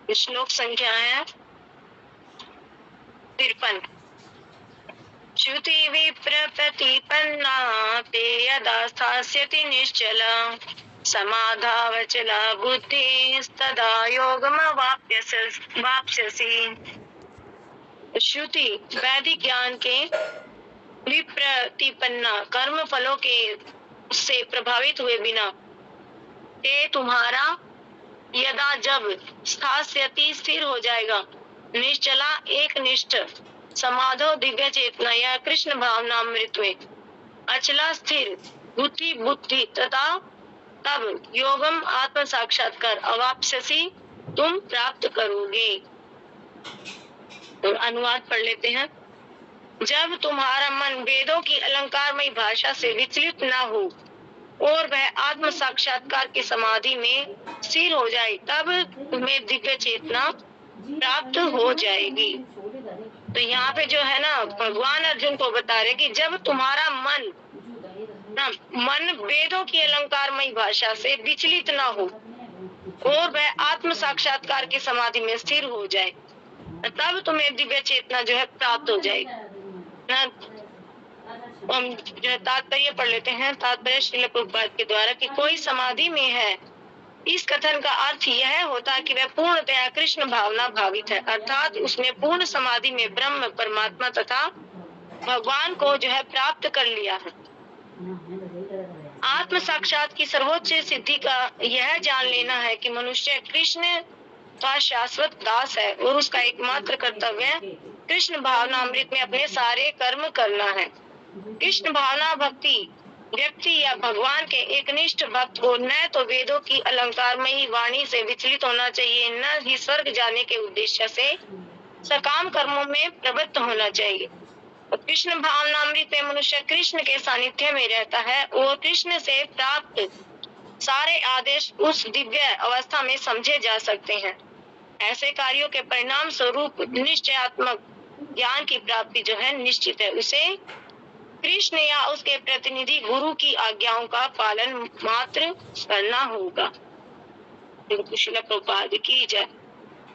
श्लोक संख्या है 53। श्रुति विप्र प्रतिपन्ना ते यदा स्थास्यति निश्चला समाधावचला बुद्धिस्तदा योगमवाप्स्यसि। श्रुति वैदिक ज्ञान के विप्रतिपन्ना कर्म फलों के से प्रभावित हुए बिना ते तुम्हारा यदा जब स्थास्यति स्थिर हो जाएगा निश्चला एक निष्ठ समाधो दिव्य चेतना या कृष्ण भावनामृत में अचला स्थिर बुद्धि बुद्धि तथा तब योगम आत्म साक्षात्कार अवाप्स्यसि तुम प्राप्त करोगे। तो अनुवाद पढ़ लेते हैं। जब तुम्हारा मन वेदों की अलंकारमयी भाषा से विचलित न हो और वह आत्म साक्षात्कार की समाधि में स्थिर हो जाए तब तुम्हें दिव्य चेतना प्राप्त हो जाएगी। तो यहाँ पे जो है ना भगवान अर्जुन को बता रहे कि जब तुम्हारा मन वेदों की अलंकारमयी भाषा से विचलित ना हो और वह आत्म साक्षात्कार की समाधि में स्थिर हो जाए तब तुम्हें दिव्य चेतना जो है प्राप्त हो जाएगी। हम जो है तात्पर्य पढ़ लेते हैं। तात्पर्य श्रील प्रभुपाद के द्वारा कि कोई समाधि में है, इस कथन का अर्थ यह होता है कि वह पूर्णतया कृष्ण भावना भावित है, अर्थात उसने पूर्ण समाधि में ब्रह्म परमात्मा तथा भगवान को जो है प्राप्त कर लिया है। आत्म साक्षात की सर्वोच्च सिद्धि का यह जान लेना है कि मनुष्य कृष्ण का शाश्वत दास है और उसका एकमात्र कर्तव्य कृष्ण भावना अमृत में अपने सारे कर्म करना है। कृष्ण भावना भक्ति व्यक्ति या भगवान के एकनिष्ठ भक्त को न तो वेदों की अलंकारमयी वाणी से विचलित होना चाहिए, न ही स्वर्ग जाने के उद्देश्य से सकाम कर्मों में प्रवृत्त होना चाहिए। कृष्ण भावनामृत में मनुष्य कृष्ण के सानिध्य में रहता है और कृष्ण से प्राप्त सारे आदेश उस दिव्य अवस्था में समझे जा सकते हैं। ऐसे कार्यों के परिणाम स्वरूप निश्चयात्मक ज्ञान की प्राप्ति जो है निश्चित है। उसे कृष्ण या उसके प्रतिनिधि गुरु की आज्ञाओं का पालन मात्र करना होगा। श्रील प्रभुपाद की जय।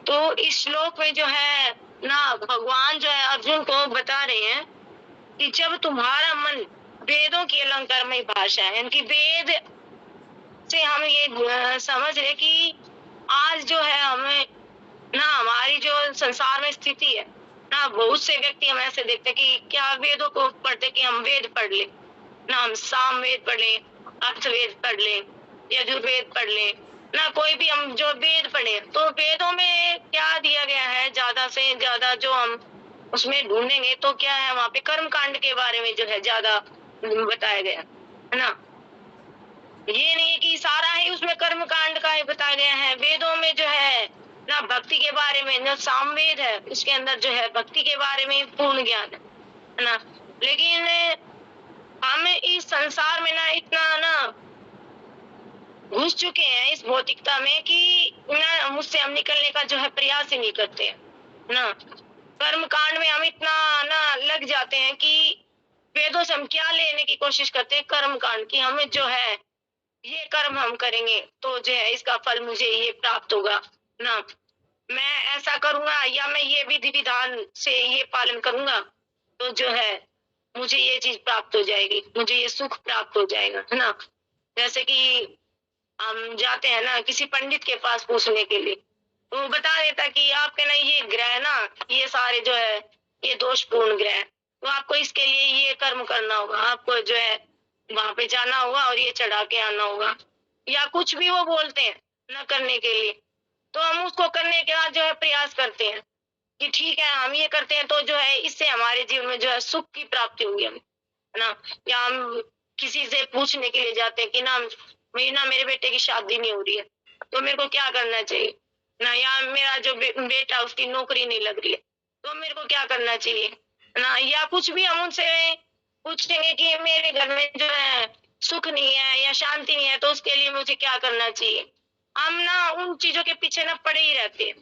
तो इस श्लोक में जो है ना भगवान जो है अर्जुन को बता रहे हैं कि जब तुम्हारा मन वेदों की अलंकारमयी भाषा है, यानी वेद से हम ये समझ रहे कि आज जो है हमें ना हमारी जो संसार में स्थिति है ना, बहुत से व्यक्ति हम ऐसे देखते हैं कि क्या वेदों को पढ़ते कि हम वेद पढ़ ले ना, हम साम वेद पढ़ ले, अर्थवेद पढ़ ले, यजुर्वेद पढ़ ले ना, कोई भी हम जो वेद पढ़े तो वेदों में क्या दिया गया है, ज्यादा से ज्यादा जो हम उसमें ढूंढेंगे तो क्या है वहाँ पे कर्म कांड के बारे में जो है ज्यादा बताया गया है ना। ये नहीं है कि सारा ही उसमें कर्म कांड का ही बताया गया है। वेदों में जो है ना भक्ति के बारे में, जो सामवेद है उसके अंदर जो है भक्ति के बारे में पूर्ण ज्ञान है ना। लेकिन हम इस संसार में ना इतना ना घुस चुके हैं इस भौतिकता में कि ना मुझसे हम निकलने का जो है प्रयास ही नहीं करते हैं ना। कर्म कांड में हम इतना ना लग जाते हैं कि वेदों से हम क्या लेने की कोशिश करते हैं, कर्म कांड की हमें जो है ये कर्म हम करेंगे तो जो है इसका फल मुझे ये प्राप्त होगा ना, मैं ऐसा करूंगा या मैं ये विधि विधान से ये पालन करूंगा तो जो है मुझे ये चीज प्राप्त हो जाएगी, मुझे ये सुख प्राप्त हो जाएगा है ना। जैसे कि हम जाते हैं ना किसी पंडित के पास पूछने के लिए तो वो बता देता कि आपके ना ये ग्रह ना ये सारे जो है ये दोषपूर्ण ग्रह है, तो आपको इसके लिए ये कर्म करना होगा, आपको जो है वहां पे जाना होगा और ये चढ़ा के आना होगा, या कुछ भी वो बोलते हैं न करने के लिए, तो हम उसको करने के बाद जो है प्रयास करते हैं कि ठीक है हम ये करते हैं तो जो है इससे हमारे जीवन में जो है सुख की प्राप्ति होगी हमें है ना। या हम किसी से पूछने के लिए जाते हैं कि ना मेरे बेटे की शादी नहीं हो रही है तो मेरे को क्या करना चाहिए ना, या मेरा जो बेटा उसकी नौकरी नहीं लग रही है तो मेरे को क्या करना चाहिए ना, या कुछ भी हम उनसे पूछेंगे कि मेरे घर में जो है सुख नहीं है या शांति नहीं है तो उसके लिए मुझे क्या करना चाहिए। हम ना उन चीजों के पीछे ना पड़े ही रहते हैं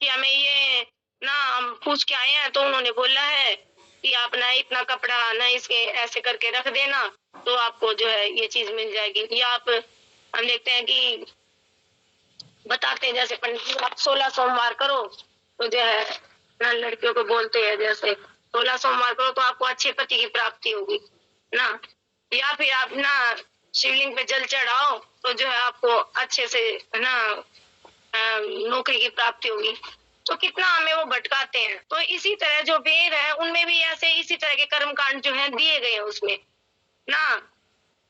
कि हमें ये ना हम पूछ के आए हैं तो उन्होंने बोला है कि आप ना इतना कपड़ा ना इसके ऐसे करके रख देना तो आपको जो है ये चीज मिल जाएगी। या आप हम देखते हैं कि बताते हैं, जैसे पंडित जी आप 16 सोमवार करो तो जो है ना, लड़कियों को बोलते हैं जैसे 16 सोमवार करो तो आपको अच्छे पति की प्राप्ति होगी ना, या फिर आप ना शिवलिंग पे जल चढ़ाओ तो जो है आपको अच्छे से ना नौकरी की प्राप्ति होगी। तो कितना हमें वो भटकाते हैं। तो इसी तरह जो वेद है उनमें भी ऐसे इसी तरह के कर्म कांड जो है दिए गए हैं उसमें ना।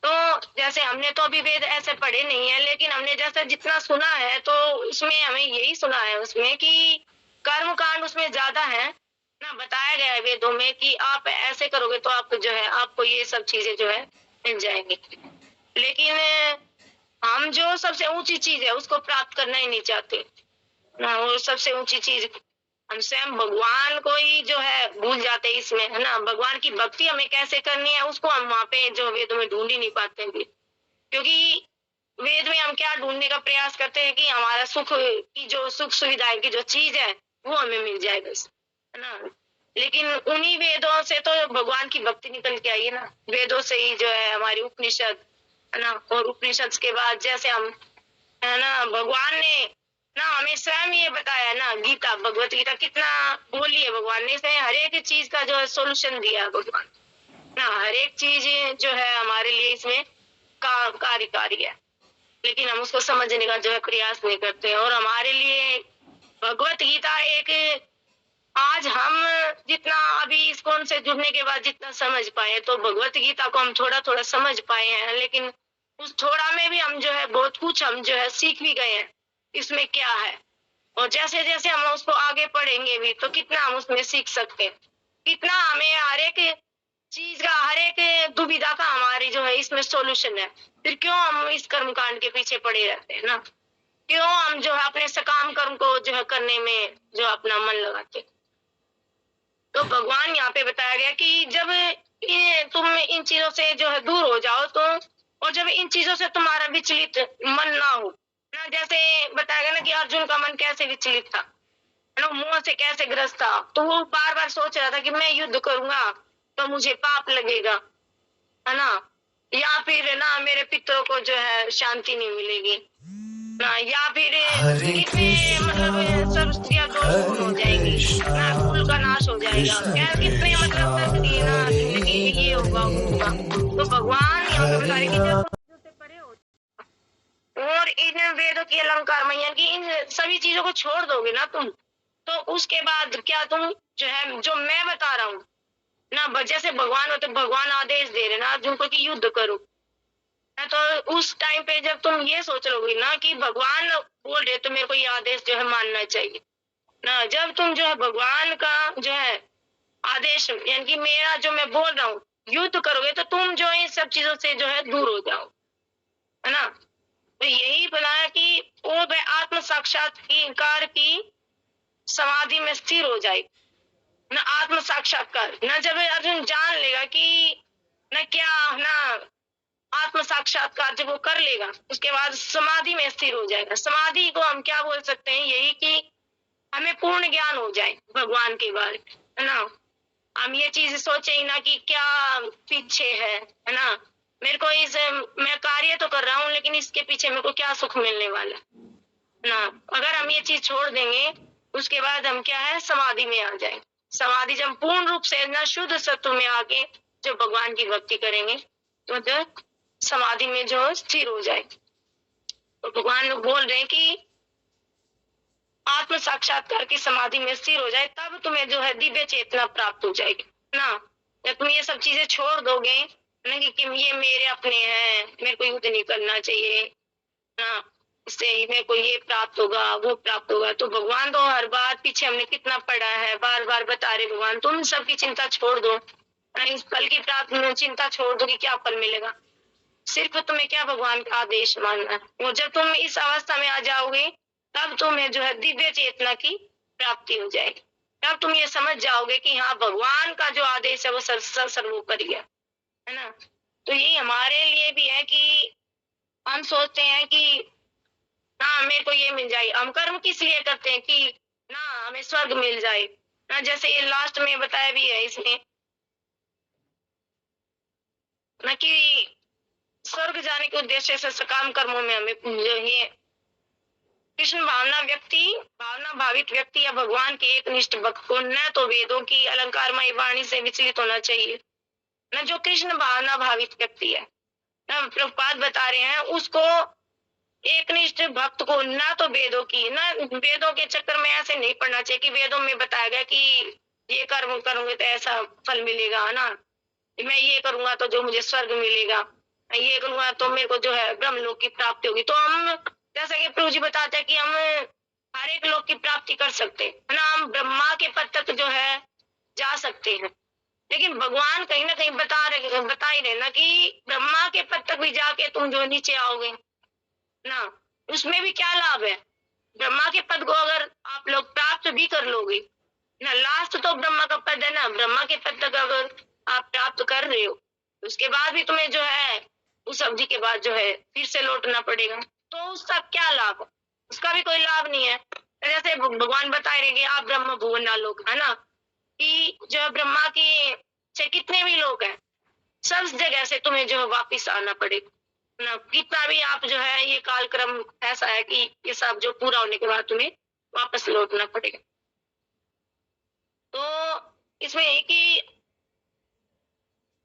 तो जैसे हमने तो अभी वेद ऐसे पढ़े नहीं है, लेकिन हमने जैसे जितना सुना है तो उसमें हमें यही सुना है उसमें कि कर्म कांड उसमें ज्यादा है ना, बताया गया है वेदों में कि आप ऐसे करोगे तो आपको जो है आपको ये सब चीजें जो है मिल जाएंगी। लेकिन हम जो सबसे ऊंची चीज है उसको प्राप्त करना ही नहीं चाहते ना। वो सबसे ऊंची चीज हम स्वयं भगवान को ही जो है भूल जाते हैं इसमें, है ना। भगवान की भक्ति हमें कैसे करनी है उसको हम वहां पे जो वेदों में ढूंढ ही नहीं पाते हैं। क्योंकि वेद में हम क्या ढूंढने का प्रयास करते हैं कि हमारा सुख की जो सुख सुविधाएं की जो चीज है वो हमें मिल जाए बस, है ना। लेकिन उन्हीं वेदों से तो भगवान की भक्ति निकल के आई है ना। वेदों से ही जो है हमारी उपनिषद, है ना। और उपनिषद के बाद जैसे हम, है ना, भगवान ने ना हमें स्वयं ये बताया ना, गीता भगवत गीता कितना बोली है भगवान ने, इसमें हर एक चीज का जो है सोल्यूशन दिया है भगवान ना। हर एक चीज जो है हमारे लिए इसमें कार्यकारी है, लेकिन हम उसको समझने का जो है प्रयास नहीं करते। और हमारे लिए भगवत गीता एक, आज हम जितना अभी इस्कॉन से जुड़ने के बाद जितना समझ पाए तो भगवत गीता को हम थोड़ा थोड़ा समझ पाए हैं, लेकिन उस थोड़ा में भी हम जो है बहुत कुछ हम जो है सीख भी गए हैं इसमें क्या है। और जैसे जैसे हम उसको आगे पढ़ेंगे भी तो कितना हम उसमें सीख सकते हैं, कितना हमें हर एक चीज का, हर एक दुविधा का हमारी जो है इसमें सॉल्यूशन है। फिर क्यों हम इस कर्म कांड के पीछे पड़े रहते हैं ना, क्यों हम जो है अपने सकाम कर्म को जो है करने में जो अपना मन लगाते हैं। तो भगवान यहाँ पे बताया गया कि जब तुम इन चीजों से जो है दूर हो जाओ तो, और जब इन चीजों से तुम्हारा विचलित मन ना हो ना, जैसे बताया गया ना कि अर्जुन का मन कैसे विचलित था, है ना, मोह से कैसे ग्रस्त था। तो वो बार बार सोच रहा था कि मैं युद्ध करूंगा तो मुझे पाप लगेगा, है ना, या फिर ना मेरे पितरों को जो है शांति नहीं मिलेगी ना, या फिर हरे कितने कृष्णा मतलब सब स्त्रियां दोष पूर्ण हो हरे जाएंगी कृष्णा ना, कुल का नाश हो जाएगा, कृष्ण क्या कितने कृष्णा मतलब तर्क दिए ना अर्जुन ने कि हरे ये होगा वो होगा। तो भगवान यहाँ पे बता हरे रहे कि जब तुम चीजों से परे हो और इन वेदों की अलंकार मैया की इन सभी चीजों को छोड़ दोगे ना तुम, तो उसके बाद क्या तुम जो है जो मैं बता रहा हूँ ना, जैसे भगवान होते, भगवान आदेश दे रहे ना अर्जुन को कि युद्ध करो ना, तो उस टाइम पे जब तुम ये सोच लोगे ना कि भगवान बोल रहे तो मेरे को ये आदेश जो है मानना चाहिए ना, जब तुम जो है भगवान का जो है आदेश यानी कि मेरा जो मैं बोल रहा हूँ युद्ध करोगे तो तुम जो इन सब चीजों से जो है दूर हो जाओ, है ना। तो यही बनाया कि वो आत्म साक्षात्कार की समाधि में स्थिर हो जाए ना, आत्म साक्षात्कार ना, जब अर्जुन जान लेगा कि न क्या ना आत्म साक्षात्कार जब वो कर लेगा उसके बाद समाधि में स्थिर हो जाएगा। समाधि को हम क्या बोल सकते हैं, यही कि हमें पूर्ण ज्ञान हो जाए भगवान के बारे में, है ना। हम ये चीज सोचे ही ना कि क्या पीछे है ना, मेरे को इस मैं कार्य तो कर रहा हूँ लेकिन इसके पीछे मेरे को क्या सुख मिलने वाला है ना। अगर हम ये चीज छोड़ देंगे उसके बाद हम क्या है समाधि में आ जाए। समाधि जब पूर्ण रूप से ना शुद्ध सत्व में आके जो भगवान की भक्ति करेंगे तो जो समाधि में जो स्थिर हो जाए। तो भगवान बोल रहे हैं कि आत्म साक्षात्कार की समाधि में स्थिर हो जाए तब तुम्हें जो है दिव्य चेतना प्राप्त हो जाएगी ना। जब तुम ये सब चीजें छोड़ दोगे ना कि ये मेरे अपने हैं, मेरे को युद्ध नहीं करना चाहिए ना, इससे ही मेरे को ये प्राप्त होगा वो प्राप्त होगा, तो भगवान तो हर बार पीछे हमने कितना पढ़ा है, बार बार बता रहे भगवान तुम सबकी चिंता छोड़ दो, इस फल की प्राप्त चिंता छोड़ दो कि क्या फल मिलेगा, सिर्फ तुम्हें क्या भगवान का आदेश मानना है। वो जब तुम इस अवस्था में आ जाओगे तब तुम्हें जो है दिव्य चेतना की प्राप्ति हो जाएगी। तब तुम ये समझ जाओगे कि हाँ भगवान का जो आदेश है वो सर्वोपरि है ना। तो यही हमारे लिए भी है कि हम सोचते हैं कि हाँ मेरे को ये मिल जाए, हम कर्म किस लिए करते हैं कि ना हमें स्वर्ग मिल जाए ना, जैसे ये लास्ट में बताया भी है इसमें ना कि स्वर्ग जाने के उद्देश्य से सकाम कर्मों में हमें जो ये कृष्ण भावना भावित व्यक्ति या भगवान के एक निष्ठ भक्त को न तो वेदों की अलंकारमय वाणी से विचलित होना चाहिए, न जो कृष्ण भावना भावित व्यक्ति है, न प्रभुपाद बता रहे हैं उसको एकनिष्ठ भक्त को ना तो वेदों की ना वेदों के चक्कर में ऐसे नहीं पड़ना चाहिए कि वेदों में बताया गया कि ये कर्म करूंगे तो ऐसा फल मिलेगा, है ना, मैं ये करूंगा तो जो मुझे स्वर्ग मिलेगा, मैं ये करूंगा तो मेरे को जो है ब्रह्मलोक की प्राप्ति होगी। तो हम जैसा कि प्रभु जी बताते हैं कि हम हर एक लोक की प्राप्ति कर सकते हैं, है ना, हम ब्रह्मा के पद तक जो है जा सकते हैं। लेकिन भगवान कहीं ना कहीं बता ही रहे ना कि ब्रह्मा के पद तक भी जाके तुम जो नीचे आओगे ना, उसमें भी क्या लाभ है। ब्रह्मा के पद को अगर आप लोग प्राप्त भी कर लोगे ना, लास्ट तो ब्रह्मा का पद है ना, ब्रह्मा के पद तक अगर आप प्राप्त कर रहे हो उसके बाद भी तुम्हें जो है उस अवधि के बाद जो है फिर से लौटना पड़ेगा, तो उसका क्या लाभ, उसका भी कोई लाभ नहीं है। जैसे भगवान बता रहे कि आप ब्रह्म भुवन लोक, है ना, कि जो ब्रह्मा की से कितने भी लोग हैं सब जगह से तुम्हें जो वापिस आना पड़ेगा ना, कितना भी आप जो है ये कालक्रम ऐसा है कि ये सब जो पूरा होने के बाद तुम्हें वापस लौटना पड़ेगा। तो इसमें है कि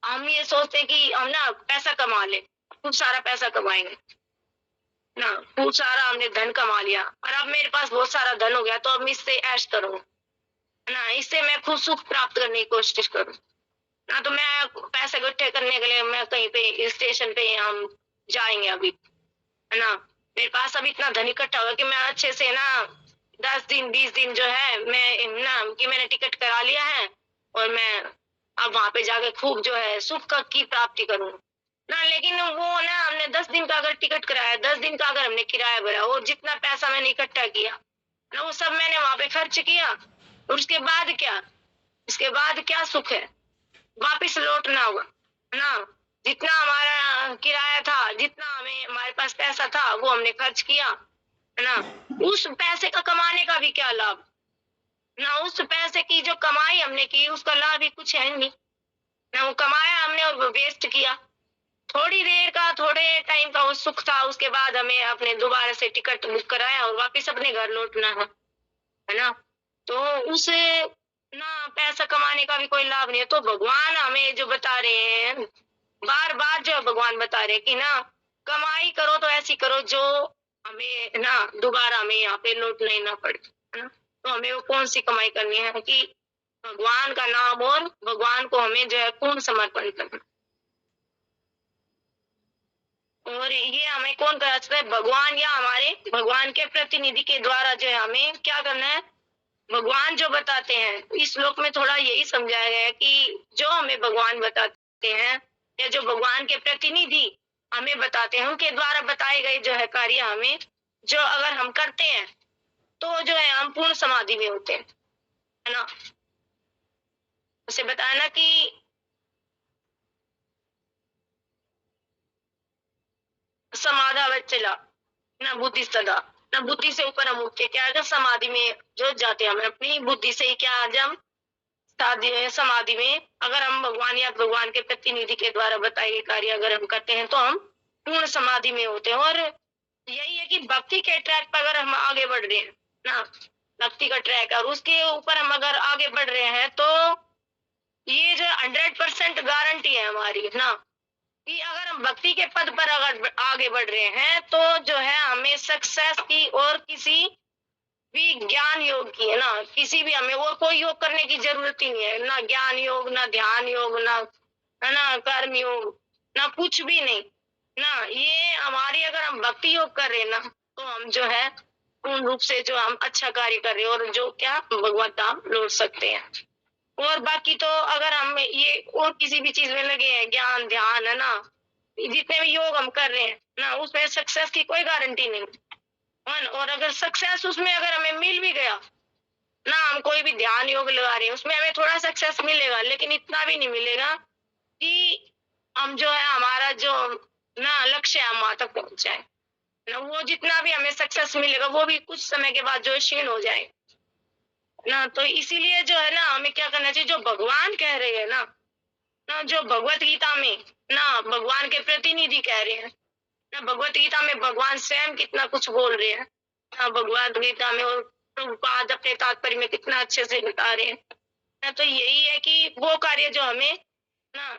हम ये सोचते हैं कि हम ना पैसा कमा ले, खूब सारा पैसा कमाएंगे ना, खूब सारा हमने धन कमा लिया और अब मेरे पास बहुत सारा धन हो गया तो अब मैं इससे ऐश करूँ, है ना, इससे मैं खुद सुख प्राप्त करने की कोशिश करूँ ना, तो मैं पैसे इकट्ठे करने के लिए मैं कहीं पे स्टेशन पे हम जाएंगे अभी, है ना, मेरे पास अभी इतना धन इकट्ठा होगा कि मैं अच्छे से ना 10 दिन 20 दिन जो है मैं ना कि मैंने टिकट करा लिया है और मैं अब वहां पे जाके खूब जो है सुख की प्राप्ति करूँ ना। लेकिन वो ना हमने 10 दिन का अगर टिकट कराया, 10 दिन का अगर हमने किराया भरा और जितना पैसा मैंने इकट्ठा किया ना वो सब मैंने वहां पे खर्च किया और उसके बाद क्या, इसके बाद क्या सुख है, वापिस लौटना होगा, है ना, जितना हमारा किराया था, जितना हमें हमारे पास पैसा था वो हमने खर्च किया, है ना, उस पैसे का कमाने का भी क्या लाभ ना, उस पैसे की जो कमाई हमने की उसका लाभ भी कुछ है नहीं ना, वो कमाया हमने और वो वेस्ट किया, थोड़ी देर का थोड़े टाइम का वो सुख था, उसके बाद हमें अपने दोबारा से टिकट बुक कराया और वापिस अपने घर लौटना है ना, तो उस ना पैसा कमाने का भी कोई लाभ नहीं है। तो भगवान हमें जो बता रहे हैं बार बार जो भगवान बता रहे हैं कि ना कमाई करो तो ऐसी करो जो हमें ना दोबारा हमें यहाँ पे लौटना ही ना पड़े, है ना, तो हमें वो कौन सी कमाई करनी है कि भगवान का नाम और भगवान को हमें जो है पूर्ण समर्पण करना। और ये हमें कौन कर सकता है, भगवान या हमारे भगवान के प्रतिनिधि के द्वारा जो है हमें क्या करना है, भगवान जो बताते हैं इस श्लोक में थोड़ा यही समझाया गया है कि जो हमें भगवान बताते हैं या जो भगवान के प्रतिनिधि हमें बताते हैं उनके द्वारा बताए गए जो है कार्य हमें जो अगर हम करते हैं तो जो है हम पूर्ण समाधि में होते हैं, है ना, उसे बताया ना कि समाधावचला ना बुद्धि सदा ना, बुद्धि से ऊपर हम उठते क्या है समाधि में जो जाते हैं, हमें अपनी बुद्धि से ही क्या आज हम समाधि में अगर हम भगवान या भगवान के प्रतिनिधि के द्वारा बताए गए कार्य अगर हम करते हैं तो हम पूर्ण समाधि में होते हैं। और यही है कि भक्ति के ट्रैक पर अगर हम आगे बढ़ रहे हैं ना, भक्ति का ट्रैक और उसके ऊपर हम अगर आगे बढ़ रहे हैं तो ये जो 100% गारंटी है हमारी ना कि अगर हम भक्ति के पद पर अगर आगे बढ़ रहे हैं तो जो है हमें सक्सेस की और किसी भी ज्ञान योग की, है ना, किसी भी हमें और कोई योग करने की जरूरत ही नहीं है ना, ज्ञान योग ना ध्यान योग ना, है ना, कर्म योग ना, कुछ भी नहीं ना, ये हमारी अगर हम भक्ति योग कर रहे हैं ना तो हम जो है पूर्ण रूप से जो हम अच्छा कार्य कर रहे हैं और जो क्या भगवत धाम लौट सकते हैं। और बाकी तो अगर हम ये और किसी भी चीज में लगे हैं ज्ञान ध्यान, है ना, जितने भी योग हम कर रहे हैं ना उसमें सक्सेस की कोई गारंटी नहीं, और अगर सक्सेस उसमें अगर हमें मिल भी गया ना, हम कोई भी ध्यान योग लगा रहे हैं उसमें हमें थोड़ा सक्सेस मिलेगा लेकिन इतना भी नहीं मिलेगा कि हम जो है हमारा जो ना लक्ष्य है हम वहां तक पहुंच जाए ना, वो जितना भी हमें सक्सेस मिलेगा वो भी कुछ समय के बाद जो क्षीण हो जाए ना। तो इसीलिए जो है ना हमें क्या करना चाहिए, जो भगवान कह रहे हैं ना जो भगवत गीता में ना भगवान के प्रतिनिधि कह रहे हैं ना, भगवत गीता में भगवान स्वयं कितना कुछ बोल रहे हैं भगवद गीता में और प्रभुपाद अपने तात्पर्य में कितना अच्छे से बता रहे हैं ना। तो यही है कि वो कार्य जो हमें ना,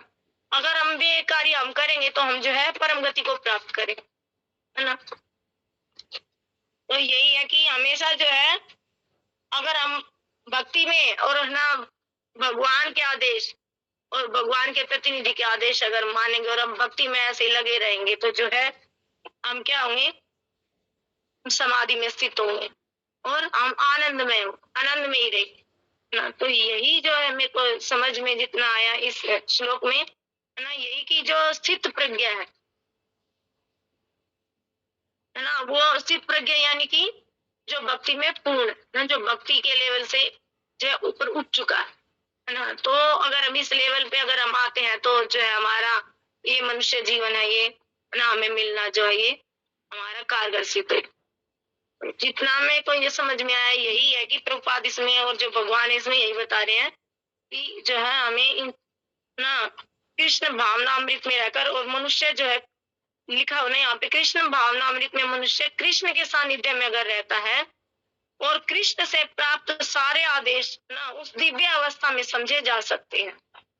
अगर हम भी कार्य हम करेंगे तो हम जो है परम गति को प्राप्त करें, है ना। तो यही है कि हमेशा जो है अगर हम भक्ति में और ना भगवान के आदेश और भगवान के प्रतिनिधि के आदेश अगर मानेंगे और हम भक्ति में ऐसे ही लगे रहेंगे तो जो है हम क्या होंगे, समाधि में स्थित होंगे और हम आनंद में ही रहेंगे ना। तो यही जो है मेरे को समझ में जितना आया इस श्लोक में, है ना, यही की जो स्थित प्रज्ञा है ना, वो स्थित प्रज्ञा यानी कि जो भक्ति में पूर्ण ना, जो भक्ति के लेवल से जो है ऊपर उठ चुका है ना। तो अगर हम इस लेवल पे अगर हम आते हैं तो जो है हमारा ये मनुष्य जीवन है ये ना, हमें मिलना जो है ये हमारा कारगर सिद्ध है। जितना मेरे को ये समझ में आया यही है कि प्रभुपाद इसमें और जो भगवान है इसमें यही बता रहे हैं कि जो है हमें इन ना कृष्ण भावनामृत में रहकर, और मनुष्य जो है लिखा हो ना यहाँ पे, कृष्ण भावनामृत में मनुष्य कृष्ण के सानिध्य में अगर रहता है और कृष्ण से प्राप्त सारे आदेश ना उस दिव्य अवस्था में समझे जा सकते हैं।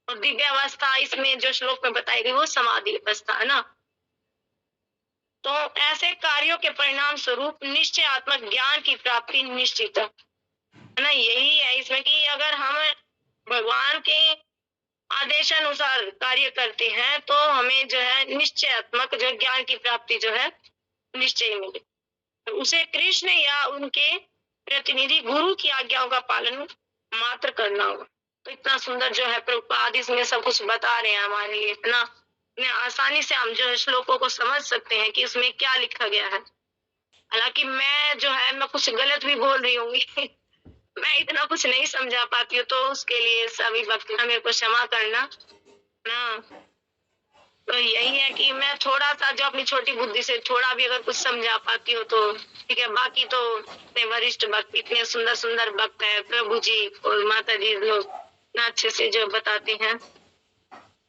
और दिव्य अवस्था इसमें जो श्लोक में बताई गई वो समाधि अवस्था है ना। तो ऐसे कार्यों के परिणाम स्वरूप निश्चयात्मक ज्ञान की प्राप्ति निश्चित है ना। यही है इसमें कि अगर हम भगवान के आदेशानुसार कार्य करते हैं तो हमें जो है निश्चयात्मक जो ज्ञान की प्राप्ति जो है निश्चय मिले। तो उसे कृष्ण या उनके प्रतिनिधि गुरु की आज्ञाओं का पालन मात्र करना होगा। तो इतना सुंदर जो है प्रभुपाद इसमें सब कुछ बता रहे हैं हमारे लिए, इतना आसानी से हम जो है श्लोकों को समझ सकते हैं कि उसमें क्या लिखा गया है। हालांकि मैं जो है मैं कुछ गलत भी बोल रही होंगी मैं इतना कुछ नहीं समझा पाती हूँ, तो उसके लिए सभी भक्त मेरे को क्षमा करना ना। तो यही है कि मैं थोड़ा सा जो अपनी छोटी बुद्धि से थोड़ा भी अगर कुछ समझा पाती हूँ तो ठीक है। बाकी तो इतने वरिष्ठ भक्त, इतने सुंदर सुंदर भक्त है, प्रभु जी और माता जी लोग इतना अच्छे से जो बताते हैं,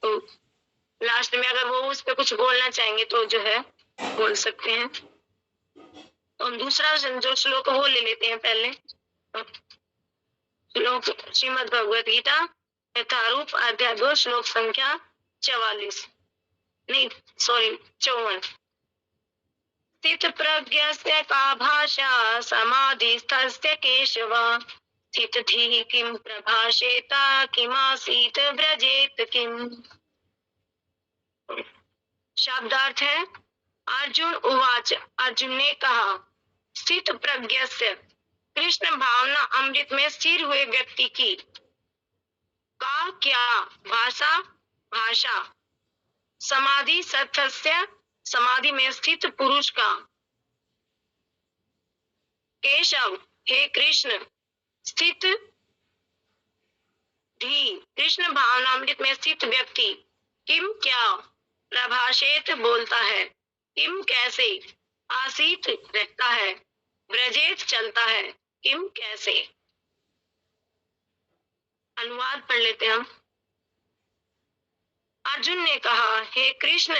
तो लास्ट में अगर वो उस पर कुछ बोलना चाहेंगे तो जो है बोल सकते हैं। तो हम दूसरा जो श्लोक वो ले लेते हैं पहले। श्लोक श्रीमद् भगवद गीता यथारूप अध्याय 2 श्लोक संख्या 44 नहीं सॉरी 54। स्थित प्रज्ञस्य का भाषा समाधिस्थस्य केशव, स्थित धीः किं प्रभाषेता किमासीत व्रजेत किम। शब्दार्थ है अर्जुन उवाच, अर्जुन ने कहा, स्थित प्रज्ञस्य कृष्ण भावना अमृत में स्थिर हुए व्यक्ति की का क्या भाषा समाधि सत्स्य समाधि में स्थित पुरुष का, केशव हे कृष्ण स्थित धी कृष्ण भावनामृत में स्थित व्यक्ति, किम क्या प्रभाषेत बोलता है, किम कैसे आसीत रहता है, ब्रजेत चलता है, किम कैसे। अनुवाद पढ़ लेते हम। अर्जुन ने कहा, हे कृष्ण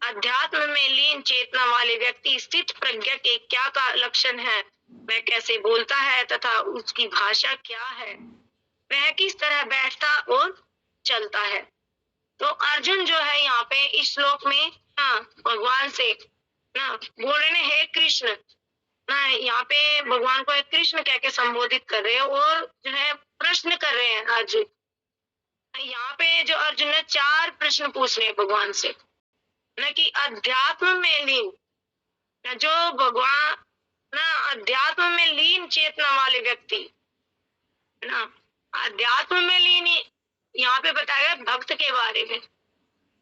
अध्यात्म में लीन चेतना वाले व्यक्ति स्थित प्रज्ञा के क्या का लक्षण है, वह कैसे बोलता है तथा उसकी भाषा क्या है, वह किस तरह बैठता और चलता है। तो अर्जुन जो है यहाँ पे इस श्लोक में भगवान से बोल रहे हैं हे कृष्ण यहाँ पे भगवान को एक कृष्ण कह के संबोधित कर रहे हैं और जो है प्रश्न कर रहे हैं अर्जुन। यहाँ पे जो अर्जुन ने 4 प्रश्न पूछ रहे हैं भगवान से कि अध्यात्म में लीन जो भगवान अध्यात्म में लीन चेतना वाले व्यक्ति अध्यात्म में लीन यहाँ पे बताया गया भक्त के बारे में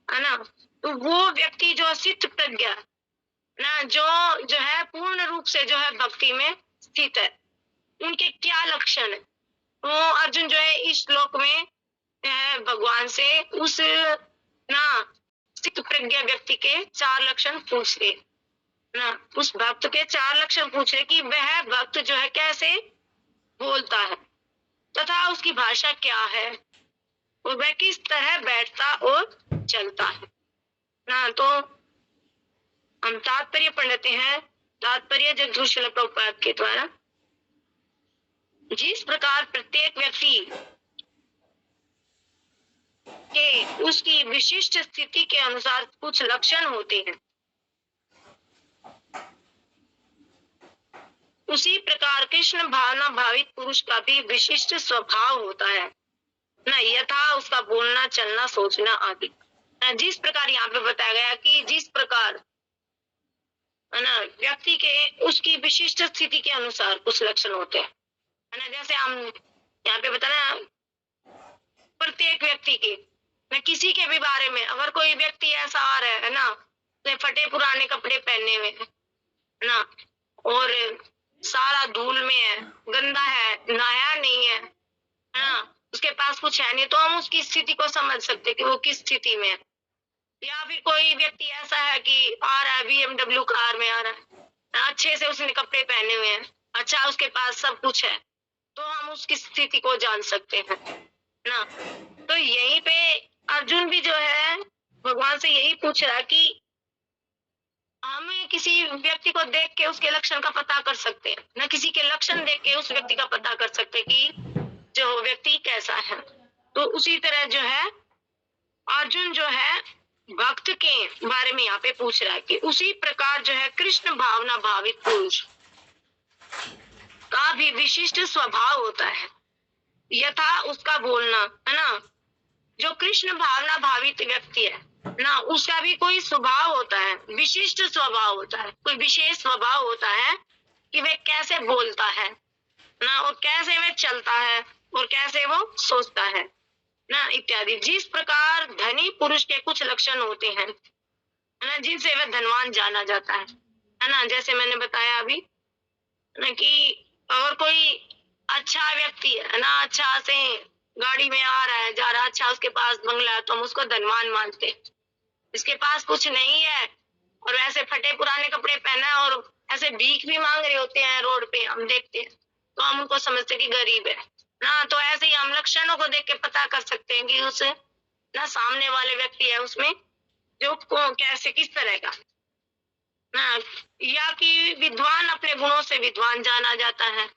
है ना। तो वो व्यक्ति जो स्थित प्रज्ञा जो है पूर्ण रूप से जो है भक्ति में स्थित है, उनके क्या लक्षण है। तो अर्जुन जो है इस श्लोक में भगवान से उस स्थित प्रज्ञा व्यक्ति के 4 लक्षण पूछ रहे उस भक्त के 4 लक्षण पूछ रहे कि वह भक्त जो है कैसे बोलता है तथा उसकी भाषा क्या है और वह किस तरह बैठता और चलता है तो हम तात्पर्य पढ़ लेते हैं। तात्पर्य जगद्गुरु श्रील प्रभुपाद के द्वारा, जिस प्रकार प्रत्येक व्यक्ति के उसकी विशिष्ट स्थिति के अनुसार कुछ लक्षण होते हैं, उसी प्रकार कृष्ण भावना भावित पुरुष का भी विशिष्ट स्वभाव होता है ना, यथा उसका बोलना, चलना, सोचना आदि। जिस प्रकार यहाँ पे बताया गया कि जिस प्रकार है ना व्यक्ति के उसकी विशिष्ट स्थिति के अनुसार कुछ लक्षण होते हैं, है ना। जैसे हम यहाँ पे बताना प्रत्येक व्यक्ति के, न किसी के भी बारे में, अगर कोई व्यक्ति ऐसा आ रहा है ना, फटे पुराने कपड़े पहने हुए है ना, और सारा धूल में है, गंदा है, नहाया नहीं है ना, उसके पास कुछ है नहीं, तो हम उसकी स्थिति को समझ सकते कि वो किस स्थिति में है। या फिर कोई व्यक्ति ऐसा है कि आ रहा है BMW कार में आ रहा है, अच्छे से उसने कपड़े पहने हुए हैं, अच्छा उसके पास सब कुछ है, तो हम उसकी स्थिति को जान सकते हैं ना। तो यहीं पे अर्जुन भी जो है भगवान से यही पूछ रहा कि हम किसी व्यक्ति को देख के उसके लक्षण का पता कर सकते हैं ना, किसी के लक्षण देख के उस व्यक्ति का पता कर सकते हैं कि जो व्यक्ति कैसा है। तो उसी तरह जो है अर्जुन जो है भक्त के बारे में यहाँ पे पूछ रहा है कि उसी प्रकार जो है कृष्ण भावना भावित पुरुष का भी विशिष्ट स्वभाव होता है, यथा उसका बोलना, है ना। जो कृष्ण भावना भावित व्यक्ति है ना, उसका भी कोई स्वभाव होता है, विशिष्ट स्वभाव होता है, कोई विशेष स्वभाव होता है कि वह कैसे बोलता है ना, और कैसे वह चलता है, और कैसे वो सोचता है ना, इत्यादि। जिस प्रकार धनी पुरुष के कुछ लक्षण होते हैं ना, जिनसे वह धनवान जाना जाता है ना। जैसे मैंने बताया अभी ना कि अगर कोई अच्छा व्यक्ति है ना, अच्छा से गाड़ी में आ रहा है, जा रहा, अच्छा उसके पास बंगला है, तो हम उसको धनवान मानते। इसके पास कुछ नहीं है और वैसे फटे पुराने कपड़े पहना है और ऐसे भीख भी मांग रहे होते हैं रोड पे, हम देखते हैं, तो हम उनको समझते कि गरीब है ना। तो ऐसे ही हम लक्षणों को देख के पता कर सकते हैं कि उस ना सामने वाले व्यक्ति है उसमें जो कैसे किस तरह का ना। या कि विद्वान अपने गुणों से विद्वान जाना जाता है।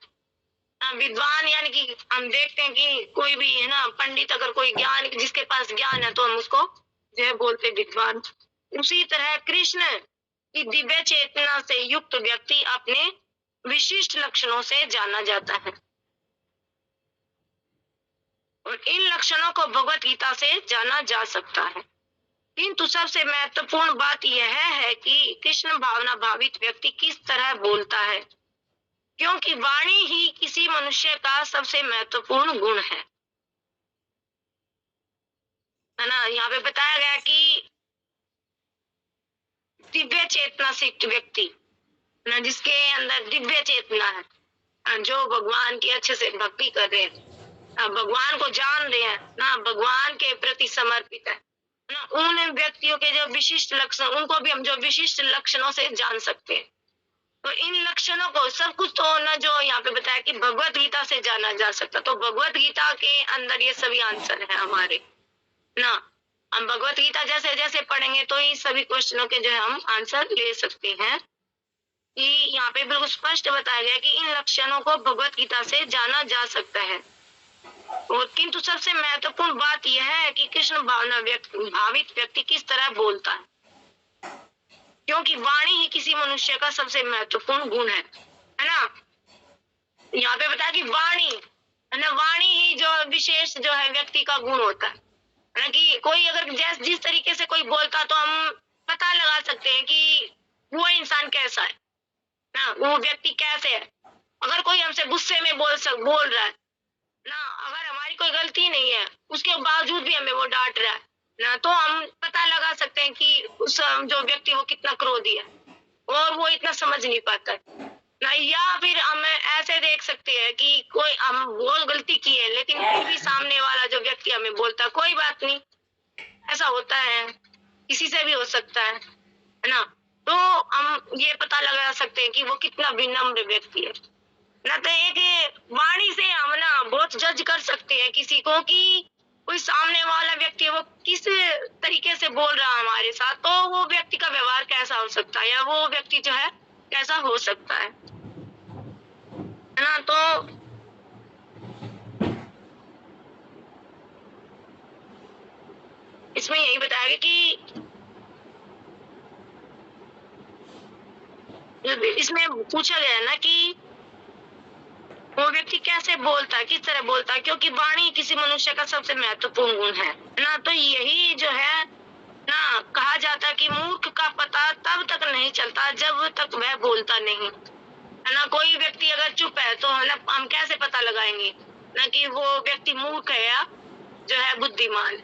विद्वान यानी कि हम देखते हैं कि कोई भी है ना पंडित, अगर कोई ज्ञान जिसके पास ज्ञान है तो हम उसको जो है बोलते विद्वान। उसी तरह कृष्ण की दिव्य चेतना से युक्त व्यक्ति अपने विशिष्ट लक्षणों से जाना जाता है, और इन लक्षणों को भगवत गीता से जाना जा सकता है। किंतु सबसे महत्वपूर्ण बात यह है कि कृष्ण भावना भावित व्यक्ति किस तरह बोलता है, क्योंकि वाणी ही किसी मनुष्य का सबसे महत्वपूर्ण गुण है ना। यहाँ पे बताया गया कि दिव्य चेतना से युक्त व्यक्ति ना, जिसके अंदर दिव्य चेतना है, जो भगवान की अच्छे से भक्ति कर रहे हैं, भगवान को जान रहे हैं ना, भगवान के प्रति समर्पित है ना, उन व्यक्तियों के जो विशिष्ट लक्षण, उनको भी हम जो विशिष्ट लक्षणों से जान सकते हैं। तो इन लक्षणों को सब कुछ तो ना जो यहाँ पे बताया कि भगवत गीता से जाना जा सकता, तो भगवत गीता के अंदर ये सभी आंसर है हमारे ना। हम भगवत गीता जैसे जैसे पढ़ेंगे तो इन सभी क्वेश्चनों के जो है हम आंसर ले सकते हैं। कि यहाँ पे बिल्कुल स्पष्ट बताया गया कि इन लक्षणों को भगवत गीता से जाना जा सकता है। और किंतु सबसे महत्वपूर्ण बात यह है कि कृष्ण भावना भावित व्यक्ति किस तरह बोलता है, क्योंकि वाणी ही किसी मनुष्य का सबसे महत्वपूर्ण गुण है ना। यहाँ पे बताया कि वाणी है ना, वाणी ही जो विशेष जो है व्यक्ति का गुण होता है ना। कि कोई अगर जिस तरीके से कोई बोलता तो हम पता लगा सकते हैं कि वो इंसान कैसा है ना, वो व्यक्ति कैसे है। अगर कोई हमसे गुस्से में बोल रहा है ना, अगर हमारी कोई गलती नहीं है उसके बावजूद भी हमें वो डांट रहा है ना, तो हम पता लगा सकते हैं कि उस जो व्यक्ति वो कितना क्रोधी है और वो इतना समझ नहीं पाता है ना। या फिर हम ऐसे देख सकते हैं कि कोई हम वो गलती की है लेकिन फिर भी सामने वाला जो व्यक्ति हमें बोलता है कोई बात नहीं, ऐसा होता है, किसी से भी हो सकता है ना। तो हम ये पता लगा सकते हैं कि वो कितना विनम्र व्यक्ति है ना। तो एक वाणी से हम ना बहुत जज कर सकते हैं किसी को कि कोई सामने वाला व्यक्ति वो किस तरीके से बोल रहा है हमारे साथ, तो वो व्यक्ति का व्यवहार कैसा हो सकता है, या वो व्यक्ति जो है कैसा हो सकता है ना? तो इसमें यही बताया गया कि इसमें पूछा गया है ना कि वो व्यक्ति कैसे बोलता है, किस तरह बोलता है, क्योंकि वाणी किसी मनुष्य का सबसे महत्वपूर्ण गुण है ना? तो यही जो है ना, कहा जाता है कि मूर्ख का पता तब तक नहीं चलता जब तक वह बोलता नहीं, है ना? कोई व्यक्ति अगर चुप है तो है ना, हम कैसे पता लगाएंगे ना कि वो व्यक्ति मूर्ख है या जो है बुद्धिमान,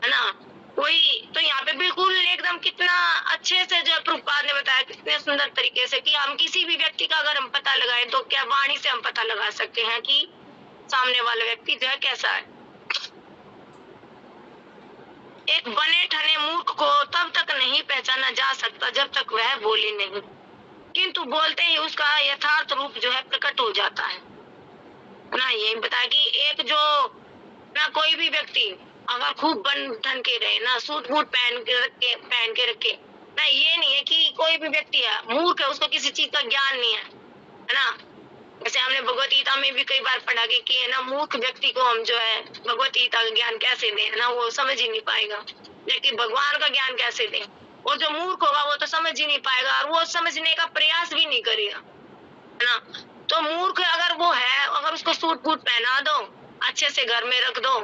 है ना? कोई तो यहाँ पे बिल्कुल एकदम कितना अच्छे से जो है प्रभुपाद ने बताया, कितने सुंदर तरीके से, कि हम किसी भी व्यक्ति का अगर हम पता लगाएं तो क्या वाणी से हम पता लगा सकते हैं कि सामने वाला व्यक्ति जो है कैसा है। एक बने ठने मूर्ख को तब तक नहीं पहचाना जा सकता जब तक वह बोले नहीं, किंतु बोलते ही उसका यथार्थ रूप जो है प्रकट हो जाता है ना? ये बताया कि एक जो ना कोई भी व्यक्ति अगर खूब बन ठन के रहे ना, सूट बूट पहन के रखे ना, ये नहीं है कि कोई भी व्यक्ति है मूर्ख है, उसको किसी चीज का ज्ञान नहीं है ना? जैसे हमने भगवत गीता में भी कई बार पढ़ा कि है ना, मूर्ख व्यक्ति को हम जो है भगवत गीता का ज्ञान कैसे दें, है ना? वो समझ ही नहीं पाएगा। लेकिन भगवान का ज्ञान कैसे दें? और जो मूर्ख होगा वो तो समझ ही नहीं पाएगा और वो समझने का प्रयास भी नहीं करेगा, है ना? तो मूर्ख अगर वो है, अगर उसको सूट बूट पहना दो, अच्छे से घर में रख दो,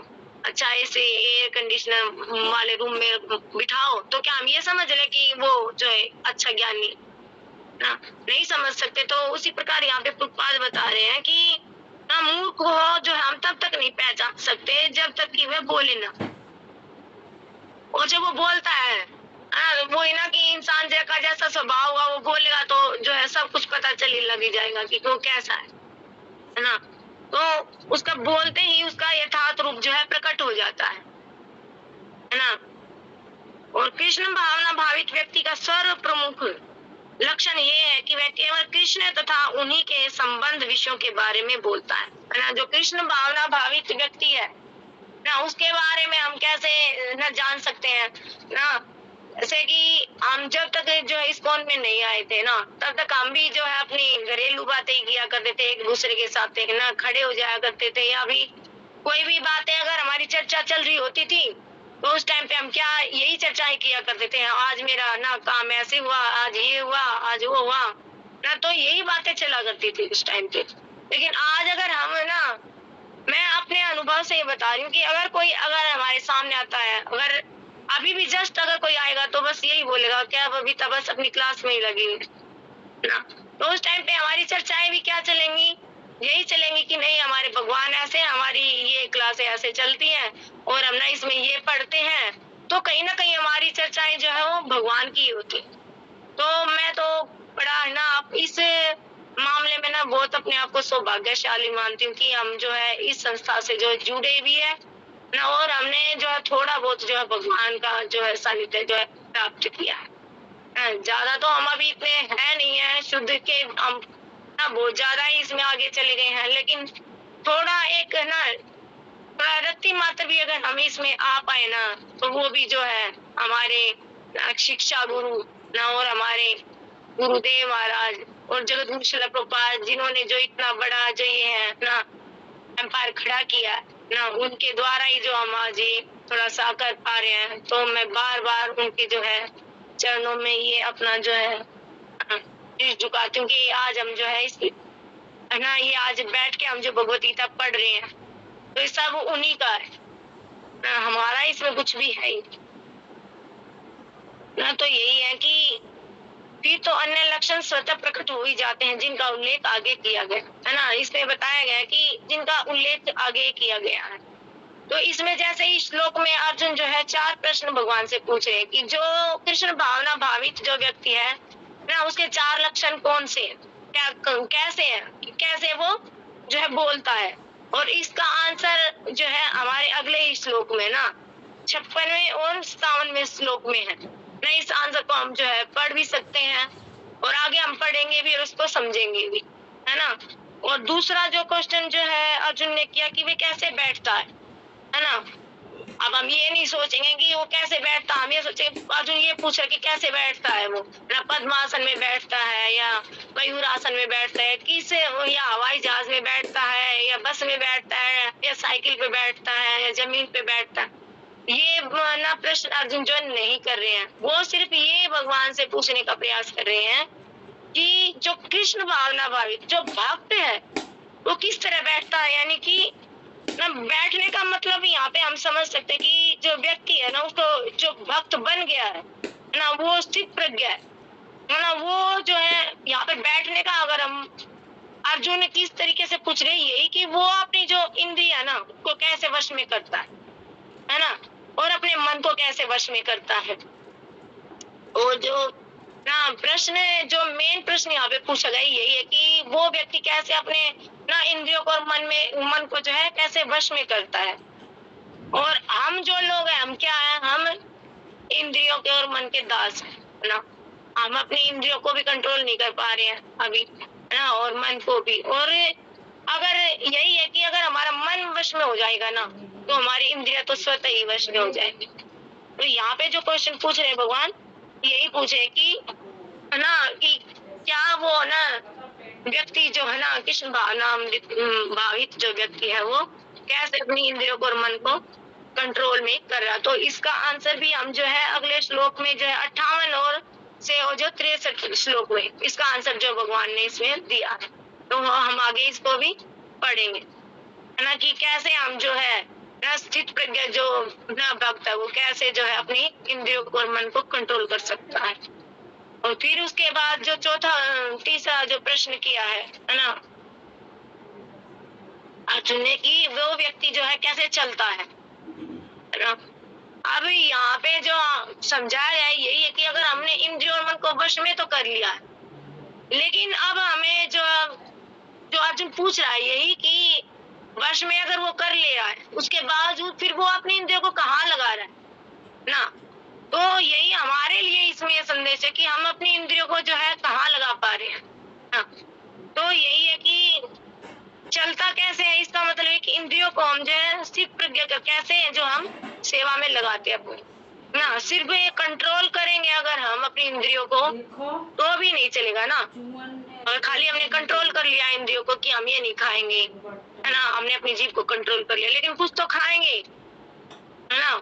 अच्छा ऐसे एयर कंडीशनर वाले रूम में बिठाओ, तो क्या हम ये समझ ले कि वो जो है अच्छा ज्ञानी ना? नहीं समझ सकते। तो उसी प्रकार यहाँ पे प्रभुपाद बता रहे हैं कि ना, मूर्ख को जो है हम तब तक नहीं पहचान सकते जब तक कि वह बोले ना, और जब वो बोलता है वो ही ना कि इंसान का जैसा स्वभाव होगा वो बोलेगा तो जो है सब कुछ पता चल ही लग ही जाएगा कि वो कैसा है ना? तो उसका बोलते ही उसका यथार्थ रूप जो है प्रकट हो जाता है ना? और कृष्ण भावना भावित व्यक्ति का सर्व प्रमुख लक्षण ये है कि वह केवल कृष्ण तथा उन्हीं के संबंध विषयों के बारे में बोलता है ना? जो कृष्ण भावना भावित व्यक्ति है ना, उसके बारे में हम कैसे ना जान सकते हैं ना? जैसे कि हम जब तक जो है इस्कॉन में नहीं आए थे ना, तब तक हम भी जो है अपनी घरेलू बातें ही किया करते थे, एक दूसरे के साथ ना खड़े हो जाया करते थे, या भी कोई भी बातें अगर हमारी चर्चा चल रही होती थी तो उस टाइम पे हम क्या यही चर्चाएं किया करते थे, आज मेरा ना काम ऐसे हुआ, आज ये हुआ, आज वो हुआ ना, तो यही बातें चला करती थी उस टाइम पे। लेकिन आज अगर हम ना, मैं अपने अनुभव से ये बता रही हूँ कि अगर कोई अगर हमारे सामने आता है, अगर अभी भी जस्ट अगर कोई आएगा तो बस यही बोलेगा क्या बबीता बस अपनी क्लास में ही लगी है ना, तो उस टाइम पे हमारी चर्चाएं भी क्या चलेंगी, यही चलेंगी कि नहीं हमारे भगवान ऐसे, हमारी ये क्लासें ऐसे चलती हैं और हम ना इसमें ये पढ़ते हैं, तो कहीं ना कहीं हमारी चर्चाएं जो है वो भगवान की होती। तो मैं तो बड़ा ना इस मामले में ना बहुत अपने आप को सौभाग्यशाली मानती हूँ कि हम जो है इस संस्था से जो जुड़े भी है ना, और हमने जो है थोड़ा बहुत जो है भगवान का जो है सानिध्य जो है प्राप्त किया है। ज्यादा तो हम अभी इतने है नहीं है शुद्ध के, हम ना बहुत ज्यादा ही इसमें आगे चले गए हैं, लेकिन थोड़ा एक ना थोड़ा रत्ती मात्र भी अगर हम इसमें आ पाए ना, तो वो भी जो है हमारे शिक्षा गुरु ना, और हमारे गुरुदेव महाराज और जगत गुरु शिला प्रभुपाद जिन्होंने जो इतना बड़ा जो ये है ना एम्पायर खड़ा किया ना, उनके द्वारा ही जो हम आज ये थोड़ा सा कर पा रहे हैं, तो मैं बार बार उनकी जो है चरणों में ये अपना जो है शीश झुकाती हूँ कि आज हम जो है इस है ना, ये आज बैठ के हम जो भगवत गीता पढ़ रहे हैं तो ये सब उन्हीं का है ना, हमारा इसमें कुछ भी है ही ना। तो यही है कि फिर तो अन्य लक्षण स्वतः प्रकट हो ही जाते हैं जिनका उल्लेख आगे किया गया है ना। इसमें बताया गया है कि जिनका उल्लेख आगे किया गया है, तो इसमें जैसे इस श्लोक में अर्जुन जो है 4 प्रश्न भगवान से पूछ रहे हैं कि जो कृष्ण भावना भावित जो व्यक्ति है ना, उसके 4 लक्षण कौन से हैं, क्या कैसे है, कैसे वो जो है बोलता है। और इसका आंसर जो है हमारे अगले ही श्लोक में ना 56वें और 57वें श्लोक में है ना। इस आंसर को हम जो है पढ़ भी सकते हैं और आगे हम पढ़ेंगे भी और उसको समझेंगे भी, है ना। और दूसरा जो क्वेश्चन जो है अर्जुन ने किया कि वे कैसे बैठता है ना। अब हम ये नहीं सोचेंगे कि वो कैसे बैठता, हम ये सोचेंगे, अर्जुन ये पूछा कि कैसे बैठता है वो, ना पद्मासन में बैठता है या मयूरासन में बैठता है, किस या हवाई जहाज में बैठता है या बस में बैठता है या साइकिल पे बैठता है या जमीन पे बैठता है। ये ना प्रश्न अर्जुन जो नहीं कर रहे हैं, वो सिर्फ ये भगवान से पूछने का प्रयास कर रहे हैं कि जो कृष्ण भावना भावित जो भक्त है वो किस तरह बैठता है। यानी कि ना बैठने का मतलब यहाँ पे हम समझ सकते हैं कि जो व्यक्ति है ना, उसको जो भक्त बन गया है ना, वो स्थित प्रज्ञ है ना, वो जो है यहाँ पे बैठने का, अगर हम अर्जुन किस तरीके से पूछ रहे हैं, यही कि वो अपनी जो इंद्रिय है ना उसको कैसे वश में करता है ना, और अपने मन को कैसे वश में करता है। और जो ना प्रश्न, जो मेन प्रश्न यहाँ पे पूछा गया यही है कि वो व्यक्ति कैसे अपने ना इंद्रियों को और मन को जो है कैसे वश में करता है। और हम जो लोग हैं, हम क्या है, हम इंद्रियों के और मन के दास हैं ना। हम अपनी इंद्रियों को भी कंट्रोल नहीं कर पा रहे हैं अभी ना, और मन को भी। और अगर यही है कि अगर हमारा मन वश में हो जाएगा ना, तो हमारी इंद्रिया तो स्वतः ही वश में हो जाएगी। तो यहाँ पे जो क्वेश्चन पूछ रहे हैं भगवान, यही पूछे कि है ना, कि क्या वो ना व्यक्ति जो है ना कृष्ण भावित जो व्यक्ति है, वो कैसे अपनी इंद्रियों को और मन को कंट्रोल में कर रहा। तो इसका आंसर भी हम जो है अगले श्लोक में जो है 58 और से और जो 63 श्लोक में इसका आंसर जो भगवान ने इसमें दिया है, तो हम आगे इसको भी पढ़ेंगे, है ना, कि कैसे हम जो है ना स्थित प्रज्ञ जो ना भक्त है, वो कैसे जो है अपनी इंद्रियों को और मन को कंट्रोल कर सकता है। और फिर उसके बाद जो तीसरा जो प्रश्न किया है ना अर्जुन ने, कि वो व्यक्ति जो है कैसे चलता है ना। अब यहाँ पे जो समझाया है यही है कि अगर हमने इंद्रियों और मन को वश में तो कर लिया है, लेकिन अब हमें जो जो अर्जुन पूछ रहा है यही कि वश में अगर वो कर ले रहा है, उसके बावजूद फिर वो अपनी इंद्रियों को कहाँ लगा रहा है ना। तो यही हमारे लिए इसमें यह संदेश है कि हम अपनी इंद्रियों को जो है कहाँ लगा पा रहे हैं ना। तो यही है कि चलता कैसे है, इसका मतलब है कि इंद्रियों को हम जो है स्थित प्रज्ञ कैसे है जो हम सेवा में लगाते हैं अपनी ना। सिर्फ कंट्रोल करेंगे अगर हम अपनी इंद्रियों को, तो भी नहीं चलेगा ना। और खाली हमने कंट्रोल कर लिया इंद्रियों को कि हम ये नहीं खाएंगे, है ना, हमने अपनी जीभ को कंट्रोल कर लिया, लेकिन कुछ तो खाएंगे, है ना।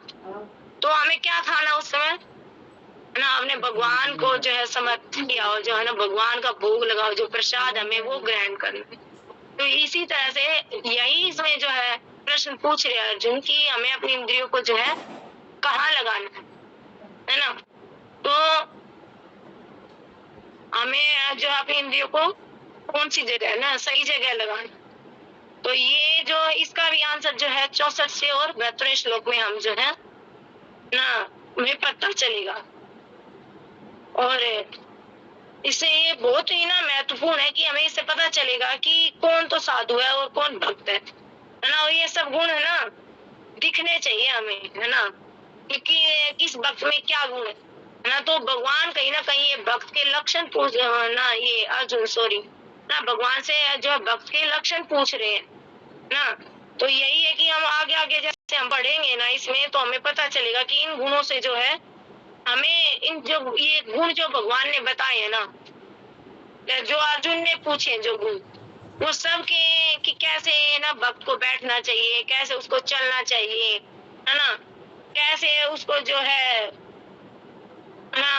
तो हमें क्या खाना उस समय, है ना, हमने भगवान को जो है समर्पित किया और जो है ना भगवान का भोग लगाओ, जो प्रसाद हमें वो ग्रहण करना। तो इसी तरह से यही इसमें जो है प्रश्न पूछ रहे हैं अर्जुन कि हमें अपनी इंद्रियों को जो है कहाँ लगाना है ना। तो हमें जो अपनी इंद्रियों को कौन सी जगह ना सही जगह लगाना। तो ये जो इसका भी आंसर जो है 64 से और 72 श्लोक में हम जो है ना हमें पता चलेगा। और इससे ये बहुत ही ना महत्वपूर्ण है कि हमें इससे पता चलेगा कि कौन तो साधु है और कौन भक्त है ना। और ये सब गुण है ना दिखने चाहिए हमें, है ना, कि किस भक्त में क्या गुण है ना। तो भगवान कहीं ना कहीं ये भक्त के लक्षण पूछ ना, ये अर्जुन सॉरी ना भगवान से जो भक्त के लक्षण पूछ रहे हैं ना। तो यही है कि हम आगे आगे जैसे हम पढ़ेंगे ना इसमें, तो हमें पता चलेगा कि इन गुणों से जो है हमें इन जो ये गुण जो भगवान ने बताए हैं ना, जो अर्जुन ने पूछे जो गुण, वो सब के कि कैसे ना भक्त को बैठना चाहिए, कैसे उसको चलना चाहिए, है ना, कैसे उसको जो है ना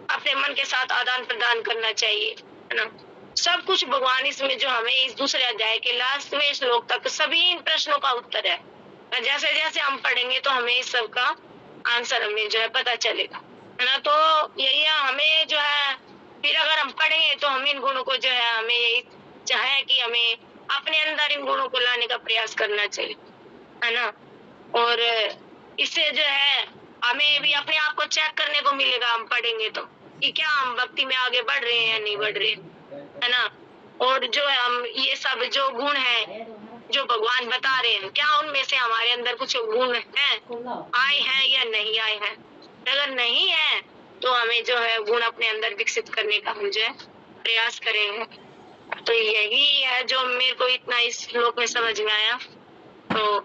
अपने मन के साथ आदान प्रदान करना चाहिए, है ना। सब कुछ भगवान इसमें जो हमें इस दूसरे अध्याय के लास्टवें श्लोक तक सभी इन प्रश्नों का उत्तर है। जैसे जैसे हम पढ़ेंगे तो हमें इस सब का आंसर हमें जो है पता चलेगा, है ना। तो यही है, हमें जो है फिर अगर हम पढ़ेंगे तो हम इन गुणों को जो है हमें यही चाहे कि हमें अपने अंदर इन गुणों को लाने का प्रयास करना चाहिए, है ना। और इससे जो है हमें भी अपने आप को चेक करने को मिलेगा हम पढ़ेंगे तो, कि क्या हम भक्ति में आगे बढ़ रहे हैं या नहीं बढ़ रहे, है ना। और जो है हम ये सब जो गुण है जो भगवान बता रहे हैं, क्या उनमें से हमारे अंदर कुछ गुण है आए हैं या नहीं आए हैं। अगर नहीं है तो हमें जो है गुण अपने अंदर विकसित करने का हम जो है प्रयास करेंगे। तो यही है जो मेरे को इतना इस श्लोक में समझ में आया। तो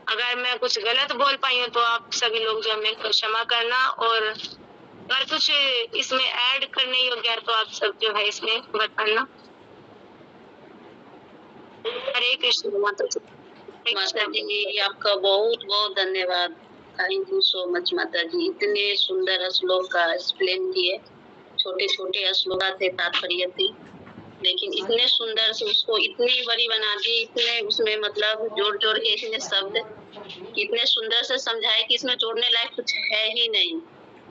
अगर मैं कुछ गलत बोल पाई हूँ तो आप सभी लोग जो है मेरे को क्षमा करना, और अगर कुछ इसमें ऐड करने योग्य है तो आप सब जो है इसमें बताना। हरे कृष्ण माता जी। माता जी आपका बहुत बहुत धन्यवाद। थैंक यू सो मच माता जी, इतने सुंदर श्लोक का एक्सप्लेन किए। छोटे छोटे श्लोक थे, तात्पर्य थी, लेकिन इतने सुंदर से उसको इतनी बड़ी बना दी, इतने उसमें मतलब जोड़ जोड़ के इतने शब्द इतने सुंदर से समझाए कि इसमें जोड़ने लायक कुछ है ही नहीं,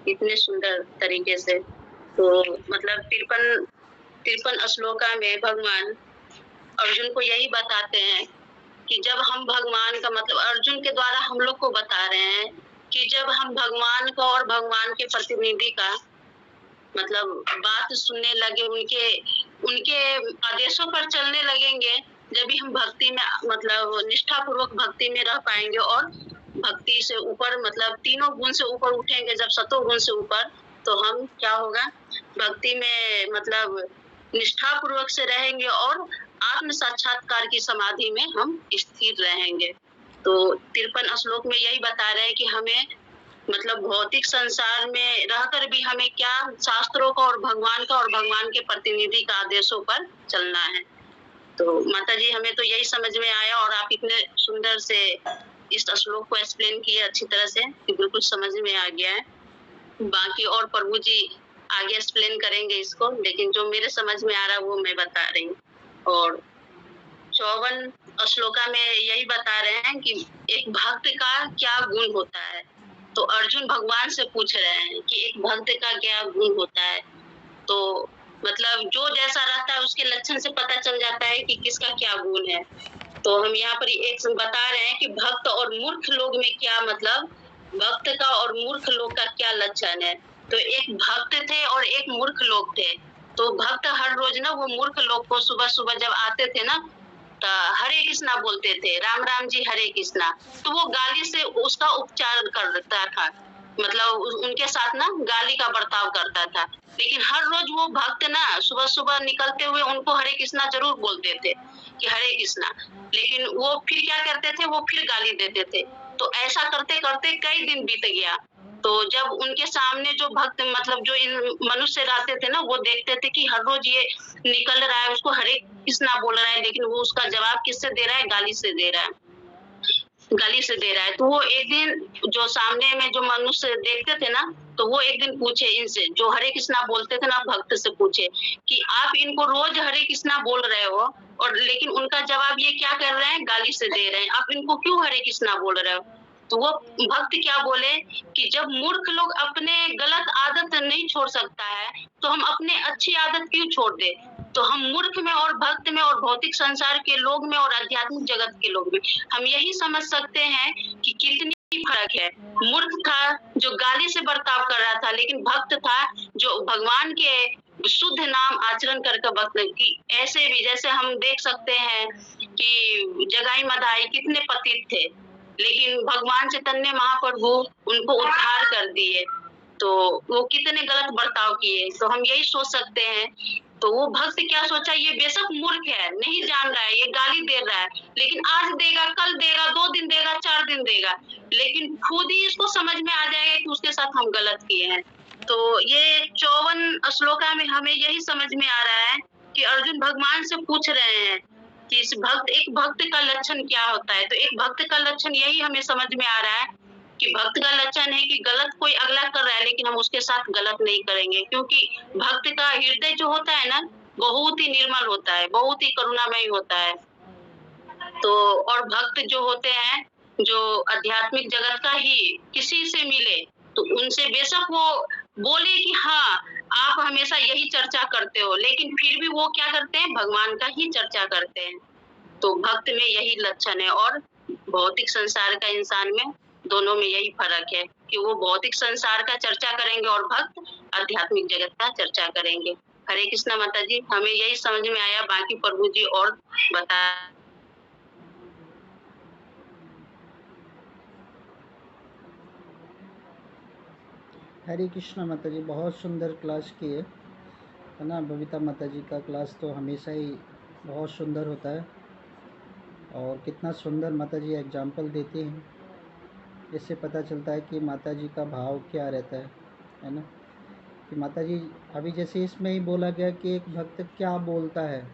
इतने सुंदर तरीके से। तो मतलब 53 श्लोका में भगवान अर्जुन को यही बताते हैं कि जब हम भगवान का मतलब अर्जुन के द्वारा हम लोग को बता रहे हैं कि जब हम भगवान का और भगवान के प्रतिनिधि का मतलब बात सुनने लगे, उनके आदेशों पर चलने लगेंगे, जब भी हम भक्ति में मतलब निष्ठापूर्वक भक्ति में रह पाएंगे और भक्ति से ऊपर मतलब तीनों गुण से ऊपर उठेंगे। जब सतो गुण से ऊपर, तो हम क्या होगा, भक्ति में मतलब निष्ठापूर्वक से रहेंगे और आत्म साक्षात्कार की समाधि में हम स्थिर रहेंगे। तो 53 श्लोक में यही बता रहे हैं कि हमें मतलब भौतिक संसार में रहकर भी हमें क्या शास्त्रों का और भगवान के प्रतिनिधि का आदेशों पर चलना है। तो माता जी हमें तो यही समझ में आया, और आप इतने सुंदर से इस श्लोक को एक्सप्लेन किए अच्छी तरह से कि बिल्कुल समझ में आ गया है। बाकी और प्रभु जी आगे एक्सप्लेन करेंगे इसको, लेकिन जो मेरे समझ में आ रहा है वो मैं बता रही हूँ। और 54 श्लोका में यही बता रहे हैं कि एक भक्त का क्या गुण होता है। तो अर्जुन भगवान से पूछ रहे हैं कि एक भक्त का क्या गुण होता है। तो मतलब जो जैसा रहता है उसके लक्षण से पता चल जाता है कि किसका क्या गुण है। तो हम यहाँ पर एक बता रहे हैं कि भक्त और मूर्ख लोग में क्या मतलब भक्त का और मूर्ख लोग का क्या लक्षण है। तो एक भक्त थे और एक मूर्ख लोग थे। तो भक्त हर रोज ना वो मूर्ख लोग को सुबह सुबह जब आते थे ना, तो हरे कृष्णा बोलते थे, राम राम जी हरे कृष्णा। तो वो गाली से उसका उपचार करता था, मतलब उनके साथ ना गाली का बर्ताव करता था। लेकिन हर रोज वो भक्त ना सुबह सुबह निकलते हुए उनको हरे कृष्णा जरूर बोलते थे कि हरे कृष्णा, लेकिन वो फिर क्या करते थे, वो फिर गाली देते थे। तो ऐसा करते करते कई दिन बीत गया। तो जब उनके सामने जो भक्त मतलब जो इन मनुष्य रहते थे ना, वो देखते थे कि हर रोज ये निकल रहा है, उसको हरे कृष्णा बोल रहा है, लेकिन वो उसका जवाब किससे दे रहा है, गाली से दे रहा है, गाली से दे रहा है। तो वो एक दिन जो सामने में जो मनुष्य देखते थे ना, तो वो एक दिन पूछे इनसे, जो हरे कृष्णा बोलते थे ना, भक्त से पूछे कि आप इनको रोज हरे कृष्णा बोल रहे हो, और लेकिन उनका जवाब ये क्या कर रहे हैं, गाली से दे रहे हैं, आप इनको क्यों हरे कृष्णा बोल रहे हो। तो वो भक्त क्या बोले कि जब मूर्ख लोग अपने गलत आदत नहीं छोड़ सकता है, तो हम अपने अच्छी आदत क्यों छोड़ दे। तो हम मूर्ख में और भक्त में और भौतिक संसार के लोग में और आध्यात्मिक जगत के लोग में हम यही समझ सकते हैं कि कितनी फर्क है। मूर्ख था जो गाली से बर्ताव कर रहा था, लेकिन भक्त था जो भगवान के शुद्ध नाम आचरण करके भक्त की। ऐसे भी जैसे हम देख सकते हैं कि जगाई मधाई कितने पतित थे, लेकिन भगवान चैतन्य महाप्रभु उनको उद्धार कर दिए। तो वो कितने गलत बर्ताव किए। तो हम यही सोच सकते हैं। तो वो भक्त क्या सोचा, ये बेशक मूर्ख है, नहीं जान रहा है, ये गाली दे रहा है, लेकिन आज देगा, कल देगा, 2 दिन देगा, 4 दिन देगा, लेकिन खुद ही इसको समझ में आ जाएगा कि उसके साथ हम गलत किए हैं। तो ये 54 श्लोका में हमें यही समझ में आ रहा है कि अर्जुन भगवान से पूछ रहे हैं कि इस एक भक्त का लक्षण क्या होता है। तो एक भक्त का लक्षण यही हमें समझ में आ रहा है कि भक्त का लक्षण है कि गलत कोई अगला कर रहा है, लेकिन हम उसके साथ गलत नहीं करेंगे, क्योंकि भक्त का हृदय जो होता है ना, बहुत ही निर्मल होता है, बहुत ही करुणामय होता है। तो और भक्त जो होते हैं, जो आध्यात्मिक जगत का ही किसी से मिले, तो उनसे बेशक वो बोले कि हाँ आप हमेशा यही चर्चा करते हो, लेकिन फिर भी वो क्या करते हैं, भगवान का ही चर्चा करते हैं। तो भक्त में यही लक्षण है, और भौतिक संसार का इंसान में दोनों में यही फर्क है कि वो भौतिक संसार का चर्चा करेंगे और भक्त आध्यात्मिक जगत का चर्चा करेंगे। हरे कृष्णा माता जी, हमें यही समझ में आया, बाकी प्रभु जी और बता। हरे कृष्णा माता जी, बहुत सुंदर क्लास किए है ना। बबीता माता जी का क्लास तो हमेशा ही बहुत सुंदर होता है। और कितना सुंदर माता जी एग्जाम्पल देते हैं। इससे पता चलता है कि माता जी का भाव क्या रहता है ना। कि माता जी अभी जैसे इसमें ही बोला गया कि एक भक्त क्या बोलता है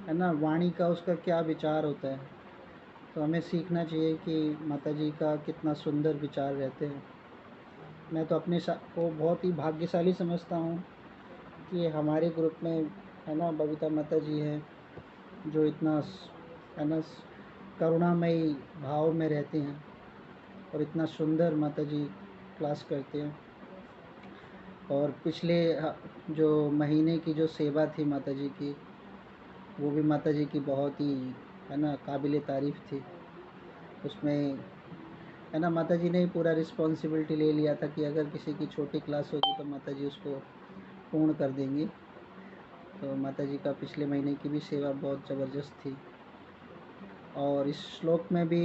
ना, वाणी का उसका क्या विचार होता है। तो हमें सीखना चाहिए कि माता जी का कितना सुंदर विचार रहते हैं। मैं तो अपने को बहुत ही भाग्यशाली समझता हूँ कि हमारे ग्रुप में है ना बबीता माता जी हैं, जो इतना है ना करुणामयी भाव में रहते हैं और इतना सुंदर माता जी क्लास करते हैं। और पिछले जो महीने की जो सेवा थी माता जी की, वो भी माता जी की बहुत ही है ना काबिल तारीफ़ थी। उसमें है ना माता जी ने ही पूरा रिस्पॉन्सिबिलिटी ले लिया था कि अगर किसी की छोटी क्लास होगी तो माता जी उसको पूर्ण कर देंगी। तो माता जी का पिछले महीने की भी सेवा बहुत ज़बरदस्त थी। और इस श्लोक में भी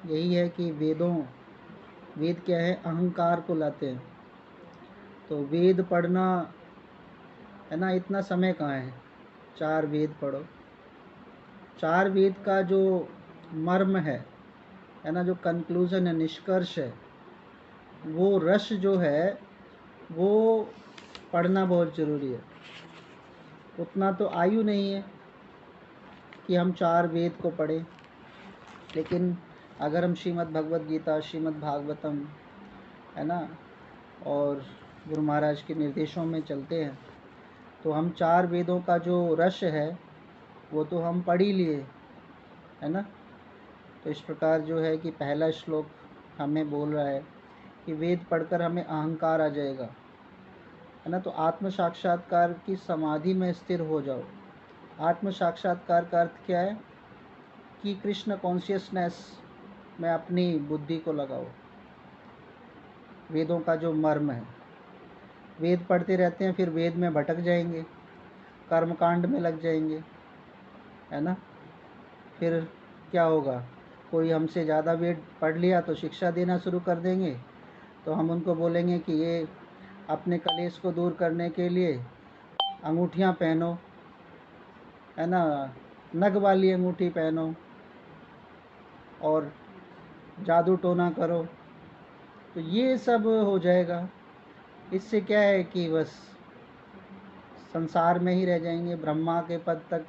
यही है कि वेद क्या है, अहंकार को लाते हैं। तो वेद पढ़ना है ना, इतना समय कहाँ है, 4 वेद पढ़ो। 4 वेद का जो मर्म है ना, जो कंक्लूज़न है, निष्कर्ष है, वो रस जो है वो पढ़ना बहुत ज़रूरी है। उतना तो आयु नहीं है कि हम 4 वेद को पढ़ें, लेकिन अगर हम श्रीमद् भगवद गीता, श्रीमद् भागवतम है ना और गुरु महाराज के निर्देशों में चलते हैं तो हम 4 वेदों का जो रस है वो तो हम पढ़ ही लिए है ना। तो इस प्रकार जो है कि पहला श्लोक हमें बोल रहा है कि वेद पढ़कर हमें अहंकार आ जाएगा है ना। तो आत्म साक्षात्कार की समाधि में स्थिर हो जाओ। आत्म साक्षात्कार का अर्थ क्या है कि कृष्ण कॉन्शियसनेस में अपनी बुद्धि को लगाओ। वेदों का जो मर्म है, वेद पढ़ते रहते हैं फिर वेद में भटक जाएंगे, कर्मकांड में लग जाएंगे है ना। फिर क्या होगा, कोई हमसे ज़्यादा वेद पढ़ लिया तो शिक्षा देना शुरू कर देंगे। तो हम उनको बोलेंगे कि ये अपने कलेश को दूर करने के लिए अंगूठियाँ पहनो है ना, नग वाली अंगूठी पहनो और जादू टोना करो। तो ये सब हो जाएगा। इससे क्या है कि बस संसार में ही रह जाएंगे, ब्रह्मा के पद तक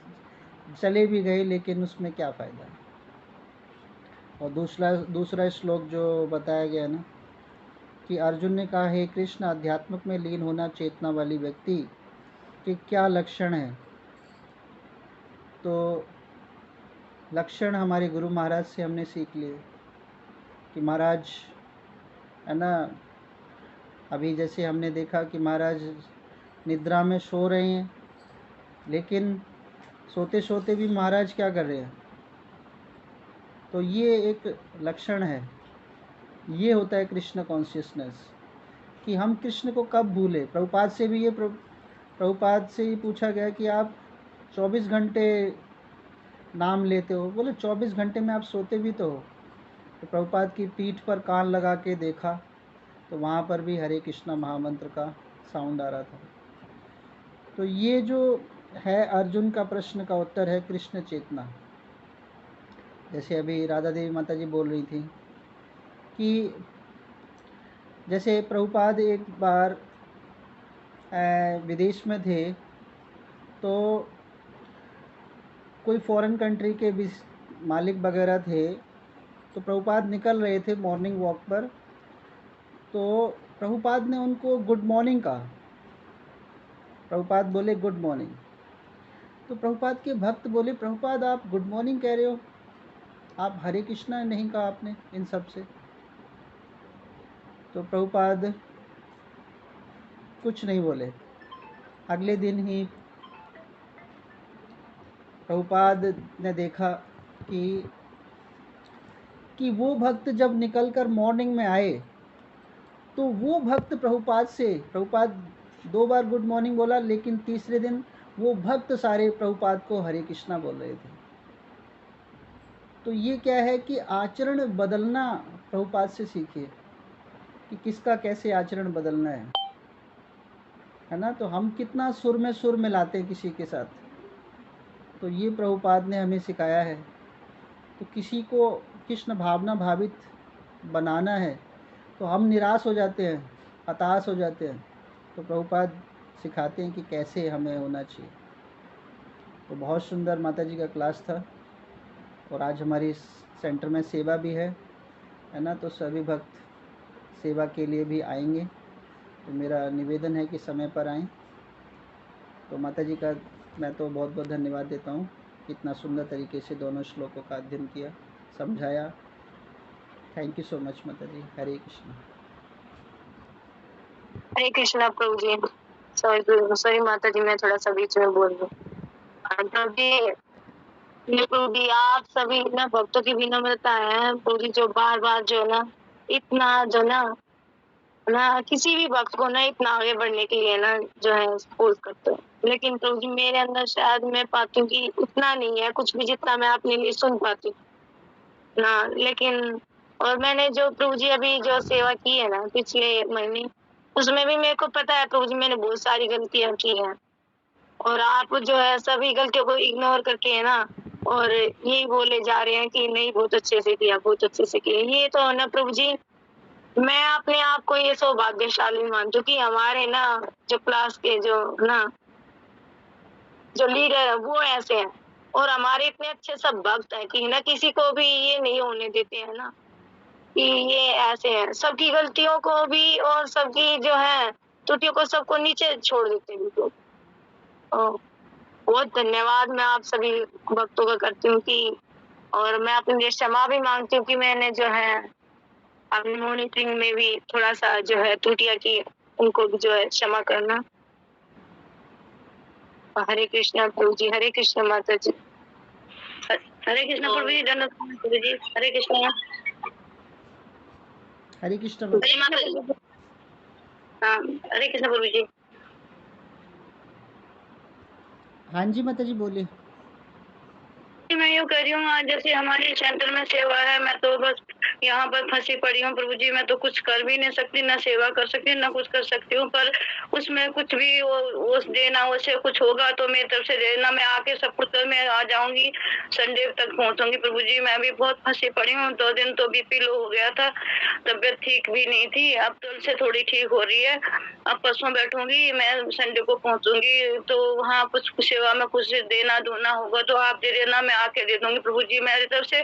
चले भी गए लेकिन उसमें क्या फ़ायदा। और दूसरा श्लोक जो बताया गया ना कि अर्जुन ने कहा, हे कृष्ण, अध्यात्म में लीन होना चेतना वाली व्यक्ति के क्या लक्षण हैं। तो लक्षण हमारे गुरु महाराज से हमने सीख लिए कि महाराज है ना, अभी जैसे हमने देखा कि महाराज निद्रा में सो रहे हैं, लेकिन सोते सोते भी महाराज क्या कर रहे हैं। तो ये एक लक्षण है, ये होता है कृष्ण कॉन्शियसनेस कि हम कृष्ण को कब भूले। प्रभुपाद से भी प्रभुपाद से ही पूछा गया कि आप 24 घंटे नाम लेते हो, बोले 24 घंटे में आप सोते भी तो हो। तो प्रभुपाद की पीठ पर कान लगा के देखा तो वहाँ पर भी हरे कृष्णा महामंत्र का साउंड आ रहा था। तो ये जो है अर्जुन का प्रश्न का उत्तर है कृष्ण चेतना। जैसे अभी राधा देवी माता जी बोल रही थी कि जैसे प्रभुपाद एक बार विदेश में थे, तो कोई फॉरेन कंट्री के भी मालिक वगैरह थे, तो प्रभुपाद निकल रहे थे मॉर्निंग वॉक पर। तो प्रभुपाद ने उनको गुड मॉर्निंग कहा। प्रभुपाद बोले गुड मॉर्निंग। तो प्रभुपाद के भक्त बोले, प्रभुपाद आप गुड मॉर्निंग कह रहे हो, आप हरे कृष्णा नहीं कहा आपने इन सब से। तो प्रभुपाद कुछ नहीं बोले। अगले दिन ही प्रभुपाद ने देखा कि वो भक्त जब निकलकर मॉर्निंग में आए तो वो भक्त प्रभुपाद 2 बार गुड मॉर्निंग बोला, लेकिन तीसरे दिन वो भक्त सारे प्रभुपाद को हरे कृष्णा बोल रहे थे। तो ये क्या है कि आचरण बदलना प्रभुपाद से सीखिए कि किसका कैसे आचरण बदलना है ना। तो हम कितना सुर में सुर मिलाते हैं किसी के साथ, तो ये प्रभुपाद ने हमें सिखाया है तो किसी को कृष्ण भावना भावित बनाना है तो हम निराश हो जाते हैं, हताश हो जाते हैं। तो प्रभुपाद सिखाते हैं कि कैसे हमें होना चाहिए। तो बहुत सुंदर माता जी का क्लास था। और आज हमारी सेंटर में सेवा भी है ना, तो सभी भक्त सेवा के लिए भी आएंगे। तो मेरा निवेदन है कि समय पर आएं। तो माता जी का मैं तो बहुत बहुत धन्यवाद देता हूँ, कितना सुंदर तरीके से दोनों श्लोकों का अध्ययन किया, समझाया। थैंक यू सो मच माता जी। हरे कृष्ण। हरे कृष्णा प्रभु जी। सॉरी माता जी, मैं थोड़ा सा बीच में बोल रही हूँ। प्रभु जी आप सभी ना भक्तों की विनम्रता है प्रभु जी, जो बार बार जो ना इतना जो ना किसी भी भक्त को ना इतना आगे बढ़ने के लिए ना जो है फोर्स करते हो। लेकिन प्रभु जी मेरे अंदर शायद मैं पाती हूँ कि उतना नहीं है कुछ भी जितना मैं अपने लिए सुन पाती हूँ ना। लेकिन और मैंने जो प्रभु जी अभी जो सेवा की है ना पिछले महीने, उसमें भी मेरे को पता है प्रभु जी मैंने बहुत सारी गलतियां की हैं। और आप जो है सभी गलतियों को इग्नोर करके है ना और यही बोले जा रहे हैं कि नहीं बहुत अच्छे से किया, बहुत अच्छे से किया। ये तो ना प्रभु जी मैं अपने आप को ये सौभाग्यशाली मानती हूँ कि हमारे ना जो क्लास के जो लीडर है वो ऐसे हैं और हमारे इतने अच्छे सब भक्त हैं कि ना किसी को भी ये नहीं होने देते हैं ना कि ये ऐसे हैं। सबकी गलतियों को भी और सबकी जो है त्रुटियों को सबको नीचे छोड़ देते हैं बिल्कुल। बहुत धन्यवाद मैं आप सभी भक्तों का करती हूँ कि और मैं अपने लिए क्षमा भी मांगती हूँ कि मैंने जो है अपनी मॉनिटरिंग में भी थोड़ा सा जो है त्रुटियां की, उनको भी जो है क्षमा करना। हरे कृष्णा प्रभु जी। हरे कृष्णा माता जी। हरे कृष्णा प्रभु जी। धन्यवाद प्रभु जी। हरे कृष्णा। हरे कृष्ण। हाँ हरे कृष्णा प्रभु जी। हाँ जी माता जी बोलिए। मैं यूँ कह रही हूँ आज जैसे हमारे सेंटर में सेवा है, मैं तो बस यहाँ पर फंसी पड़ी हूँ प्रभु जी। मैं तो कुछ कर भी नहीं सकती, ना सेवा कर सकती, ना कुछ कर सकती हूँ। पर उसमें कुछ भी वो देना वैसे कुछ होगा तो मेरी तरफ से देना। मैं आके सब कुछ कर मैं आ जाऊंगी, संडे तक पहुँचूंगी प्रभु जी। मैं अभी बहुत फंसी पड़ी हूँ। 2 दिन तो BP लो हो गया था, तबियत ठीक भी नहीं थी। अब तो से थोड़ी ठीक हो रही है। अब परसों बैठूंगी, मैं संडे को पहुंचूंगी। तो वहाँ कुछ सेवा में कुछ देना धोना होगा तो आप दे देना, मैं आके दे दूंगी प्रभु जी। मेरी तरफ से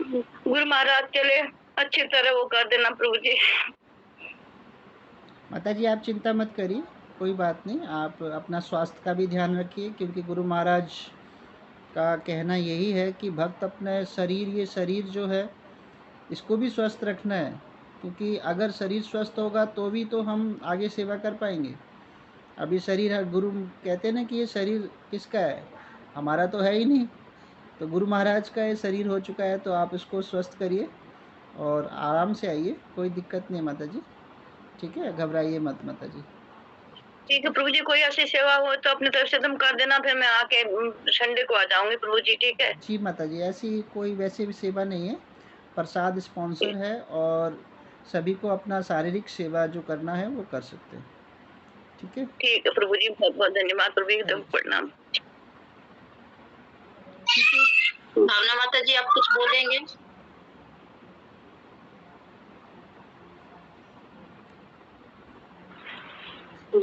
गुरु महाराज के लिए अच्छी तरह वो कर देना प्रभु जी। माता जी आप चिंता मत करिए, कोई बात नहीं। आप अपना स्वास्थ्य का भी ध्यान रखिए, क्योंकि गुरु महाराज का कहना यही है कि भक्त अपने शरीर, ये शरीर जो है इसको भी स्वस्थ रखना है। क्योंकि अगर शरीर स्वस्थ होगा तो भी तो हम आगे सेवा कर पाएंगे। अभी शरीर है, गुरु कहते हैं ना कि ये शरीर किसका है, हमारा तो है ही नहीं। तो गुरु महाराज का ये शरीर हो चुका है, तो आप इसको स्वस्थ करिए और आराम से आइए, कोई दिक्कत नहीं है माता जी। ठीक है, घबराइए मत माता जी। ठीक है प्रभु जी, कोई ऐसी सेवा हो तो अपनी तरफ से तुम कर देना, फिर मैं आके संडे को आ जाऊंगी प्रभु जी। ठीक है जी माता जी, ऐसी कोई वैसे भी सेवा नहीं है, प्रसाद स्पॉन्सर है और सभी को अपना शारीरिक सेवा जो करना है वो कर सकते हैं। ठीक है, ठीक है प्रभु जी, बहुत बहुत धन्यवाद प्रभु जी। प्रणाम। ठीक है। भावना माता जी आप कुछ बोलेंगे?